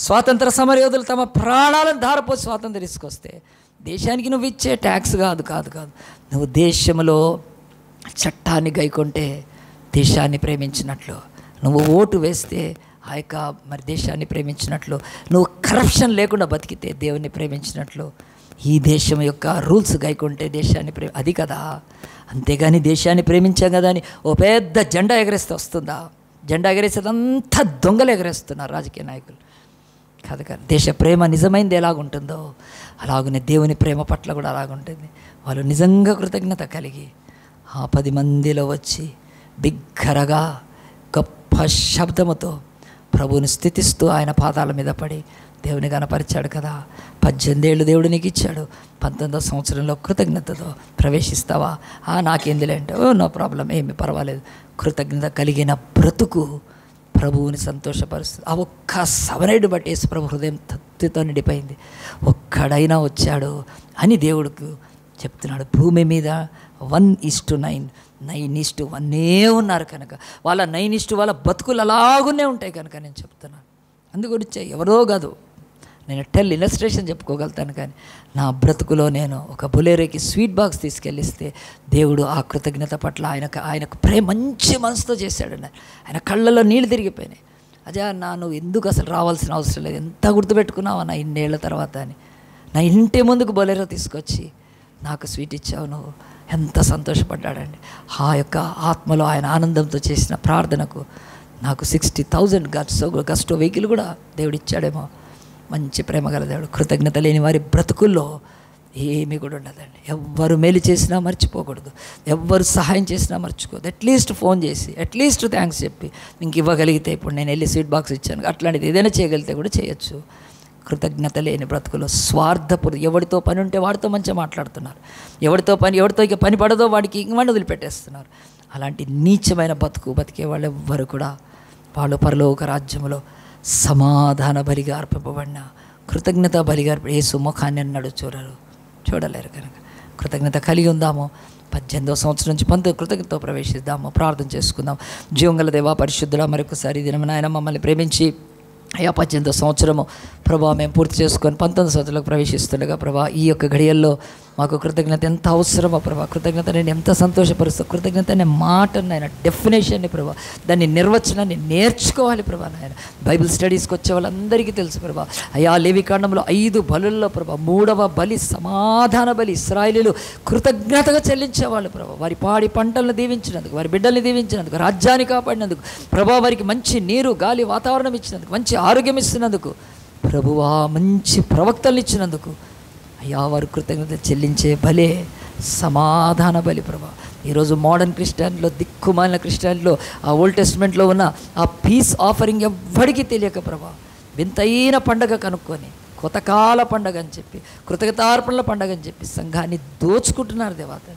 స్వాతంత్ర సమరయోధులు తమ ప్రాణాలను ధారపోసి స్వాతంత్రం తీసుకొస్తే దేశానికి నువ్వు ఇచ్చే ట్యాక్స్ కాదు. నువ్వు దేశంలో చట్టాన్ని గైకొంటే దేశాన్ని ప్రేమించినట్లు, నువ్వు ఓటు వేస్తే ఆ యొక్క మరి దేశాన్ని ప్రేమించినట్లు, నువ్వు కరప్షన్ లేకుండా బతికితే దేవుణ్ణి ప్రేమించినట్లు, ఈ దేశం యొక్క రూల్స్ గైకొంటే దేశాన్ని అది కదా. అంతేగాని దేశాన్ని ప్రేమించాం కదా అని ఓ పెద్ద జెండా ఎగరేస్తే వస్తుందా? జెండా ఎగరేసేదంతా దొంగలు ఎగరేస్తున్నారు రాజకీయ నాయకులు. కాదు. దేశ ప్రేమ నిజమైంది ఎలాగుంటుందో అలాగనే దేవుని ప్రేమ పట్ల కూడా అలాగుంటుంది. వాళ్ళు నిజంగా కృతజ్ఞత కలిగి ఆ 10 మందిలో వచ్చి బిగ్గరగా గొప్ప శబ్దముతో ప్రభువుని స్థుతిస్తూ ఆయన పాదాల మీద పడి దేవుని కనపరిచాడు కదా. 18 ఏళ్ళు దేవుడు నీకు ఇచ్చాడు, 19వ సంవత్సరంలో కృతజ్ఞతతో ప్రవేశిస్తావా? నాకేందిలే అంటే, నో ప్రాబ్లం, ఏమి పర్వాలేదు. కృతజ్ఞత కలిగిన బ్రతుకు ప్రభువుని సంతోషపరుస్తుంది. ఆ ఒక్క సవనేడు బట్టి యేసు ప్రభు హృదయం తృప్తితో నిండిపోయింది. ఒక్కడైనా వచ్చాడు అని దేవుడికి చెప్తున్నాడు. భూమి మీద 1:9, 9:1 ఉన్నారు కనుక వాళ్ళ 9:1 వాళ్ళ బతుకులు అలాగునే ఉంటాయి కనుక నేను చెప్తున్నాను. అందుగురించే ఎవరో కాదు, నేను ఇలస్ట్రేషన్ చెప్పుకోగలుగుతాను. కానీ నా బ్రతుకులో నేను ఒక బులేరోకి స్వీట్ బాక్స్ తీసుకెళ్ళిస్తే దేవుడు ఆ కృతజ్ఞత పట్ల ఆయనకు ప్రేమ మంచి మనసుతో చేశాడు. ఆయన కళ్ళలో నీళ్ళు తిరిగిపోయినాయి. నువ్వు ఎందుకు అసలు రావాల్సిన అవసరం లేదు, ఎంత గుర్తుపెట్టుకున్నావా నా ఇన్నేళ్ల తర్వాత అని. నా ఇంటి ముందుకు బొలేరో తీసుకొచ్చి నాకు స్వీట్ ఇచ్చావు, నువ్వు ఎంత సంతోషపడ్డాడండి. ఆ యొక్క ఆత్మలో ఆయన ఆనందంతో చేసిన ప్రార్థనకు నాకు 60,000 గస్టో వెహికల్ కూడా దేవుడు ఇచ్చాడేమో. మంచి ప్రేమగల దేవుడు. కృతజ్ఞత లేని వారి బ్రతుకుల్లో ఏమీ కూడా ఉండదండి. ఎవ్వరు మేలు చేసినా మర్చిపోకూడదు, ఎవ్వరు సహాయం చేసినా మర్చిపోదు. అట్లీస్ట్ ఫోన్ చేసి అట్లీస్ట్ థ్యాంక్స్ చెప్పి ఇంక ఇవ్వగలిగితే, ఇప్పుడు నేను వెళ్ళి స్వీట్ బాక్స్ ఇచ్చాను అట్లాంటిది ఏదైనా చేయగలిగితే కూడా చేయొచ్చు. కృతజ్ఞత లేని బ్రతుకులో స్వార్థపూర్తి, ఎవరితో పని ఉంటే వాడితో మంచిగా మాట్లాడుతున్నారు, ఎవరితో ఇక పని పడదో వాడికి ఇంకవాడిని వదిలిపెట్టేస్తున్నారు. అలాంటి నీచమైన బతికే వాళ్ళు ఎవ్వరు కూడా వాళ్ళు పరలోక రాజ్యములో సమాధాన బలిగా అర్పింపబడిన కృతజ్ఞత బలిగా యేసు ముఖాన్ని అన్నాడు చూడలేరు. కనుక కృతజ్ఞత కలిగి ఉందాము. 18వ సంవత్సరం నుంచి 19 కృతజ్ఞతతో ప్రవేశిద్దాము. ప్రార్థన చేసుకుందాం. జీవంగల దేవా, పరిశుద్ధుడా, మరొకసారి దినమున ఆయన మమ్మల్ని ప్రేమించి అయ్యా 18వ సంవత్సరము ప్రభా మేము పూర్తి చేసుకొని 19వ సంవత్సరంలోకి ప్రవేశిస్తుండగా ప్రభా ఈ యొక్క ఘడియల్లో మాకు కృతజ్ఞత ఎంత అవసరమో ప్రభా, కృతజ్ఞత నేను ఎంత సంతోషపరుస్తా, కృతజ్ఞత అనే మాటను ఆయన డెఫినేషన్ని ప్రభా, దాన్ని నిర్వచనాన్ని నేర్చుకోవాలి ప్రభా. నాయన బైబిల్ స్టడీస్కి వచ్చే వాళ్ళందరికీ తెలుసు ప్రభా. అయ్యా లేవికాండంలో 5 బలుల్లో ప్రభా 3వ బలి సమాధాన బలి. ఇశ్రాయేలీయులు కృతజ్ఞతగా చెల్లించేవాళ్ళు ప్రభా. వారి పాడి పంటలను దీవించినందుకు, వారి బిడ్డల్ని దీవించినందుకు, రాజ్యాన్ని కాపాడినందుకు ప్రభా, వారికి మంచి నీరు గాలి వాతావరణం ఇచ్చినందుకు, మంచి ఆరోగ్యం ఇస్తున్నందుకు ప్రభువా, మంచి ప్రవక్తలను ఇచ్చినందుకు అయ్యా వారు కృతజ్ఞత చెల్లించే బలే సమాధాన బలి ప్రభా. ఈరోజు మోడర్న్ క్రిస్టియన్లో, దిక్కుమాలిన క్రిస్టియన్లో ఆ ఓల్డ్ టెస్ట్మెంట్లో ఉన్న ఆ పీస్ ఆఫరింగ్ ఎవ్వడికి తెలియక ప్రభా, వింతైన పండగ కనుక్కొని కొత్తకాల పండగ అని చెప్పి, కృతజ్ఞతార్పణల పండగ అని చెప్పి సంఘాన్ని దోచుకుంటున్నారు దేవాత.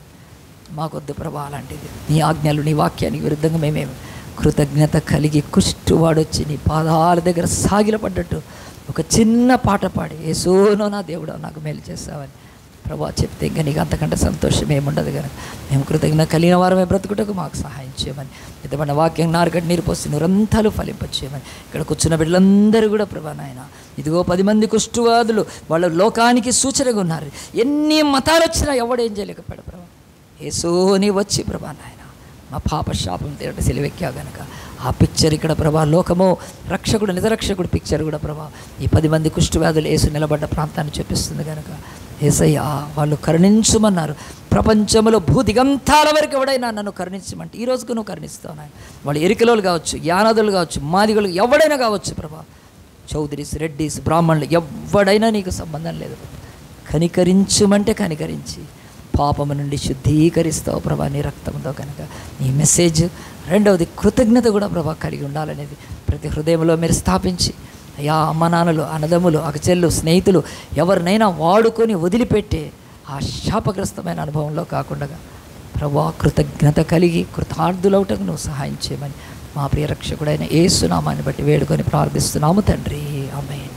మాకొద్దు ప్రభా అలాంటిది. నీ ఆజ్ఞలు, నీ వాక్యానికి విరుద్ధంగా మేమేమి కృతజ్ఞత కలిగి కుష్టువాడొచ్చి నీ పాదాల దగ్గర సాగిలపడ్డట్టు ఒక చిన్న పాట పాడి, యేసూనో నా దేవుడో నాకు మేలు చేస్తావని ప్రభా చెప్తే ఇంకా నీకు అంతకంటే సంతోషం ఏముండదు. కనుక మేము కృతజ్ఞత కలిగిన వారమే బ్రతుకుటకు మాకు సహాయం చేయమని, ఇతమైన వాక్యం నారుగడ్డ నీరు పోసి నిరంతరాలు ఫలింపచేయమని, ఇక్కడ కూర్చున్న బిడ్డలందరూ కూడా ప్రభా నాయన ఇదిగో 10 మంది కుష్టువాదులు వాళ్ళు లోకానికి సూచనగా ఉన్నారు. ఎన్ని మతాలు వచ్చినా ఎవడేం చేయలేకపోయాడు ప్రభా. యేసూని వచ్చి ప్రభా నాయన మా పాప శాపం తేట సెలివెక్కా గనక ఆ పిక్చర్ ఇక్కడ ప్రభా, లోకము రక్షకుడు నిజరక్షకుడు పిక్చర్ కూడా ప్రభా ఈ 10 మంది కుష్ఠవ్యాధులు యేసు నిలబడ్డ ప్రాంతాన్ని చూపిస్తుంది. కనుక యేసయ్య వాళ్ళు కరుణించమన్నారు. ప్రపంచంలో భూదిగంతాల వరకు ఎవడైనా నన్ను కరుణించమంటే ఈ రోజుకు నువ్వు కరుణిస్తావు నాయన. వాళ్ళు ఎరికలోలు కావచ్చు, యానాదులు కావచ్చు, మాదిగలు ఎవడైనా కావచ్చు ప్రభా, చౌదరీస్, రెడ్డిస్, బ్రాహ్మణులు ఎవడైనా నీకు సంబంధం లేదు. కనికరించుమంటే కనికరించి పాపము నుండి శుద్ధీకరిస్తావు ప్రభా నీ రక్తంతో. కనుక నీ మెసేజ్ రెండవది కృతజ్ఞత కూడా ప్రభా కలిగి ఉండాలనేది ప్రతి హృదయంలో మీరు స్థాపించి అయ్యా అమ్మ నాన్నలు, అన్నదమ్ములు, అకచెల్లు, స్నేహితులు ఎవరినైనా వాడుకొని వదిలిపెట్టే ఆ శాపగ్రస్తమైన అనుభవంలో కాకుండా ప్రభా కృతజ్ఞత కలిగి కృతార్థులవుటకు నువ్వు సహాయం చేయమని మా ప్రియ రక్షకుడైన యేసు నామాన్ని బట్టి వేడుకొని ప్రార్థిస్తున్నాము తండ్రి. ఆమేన్.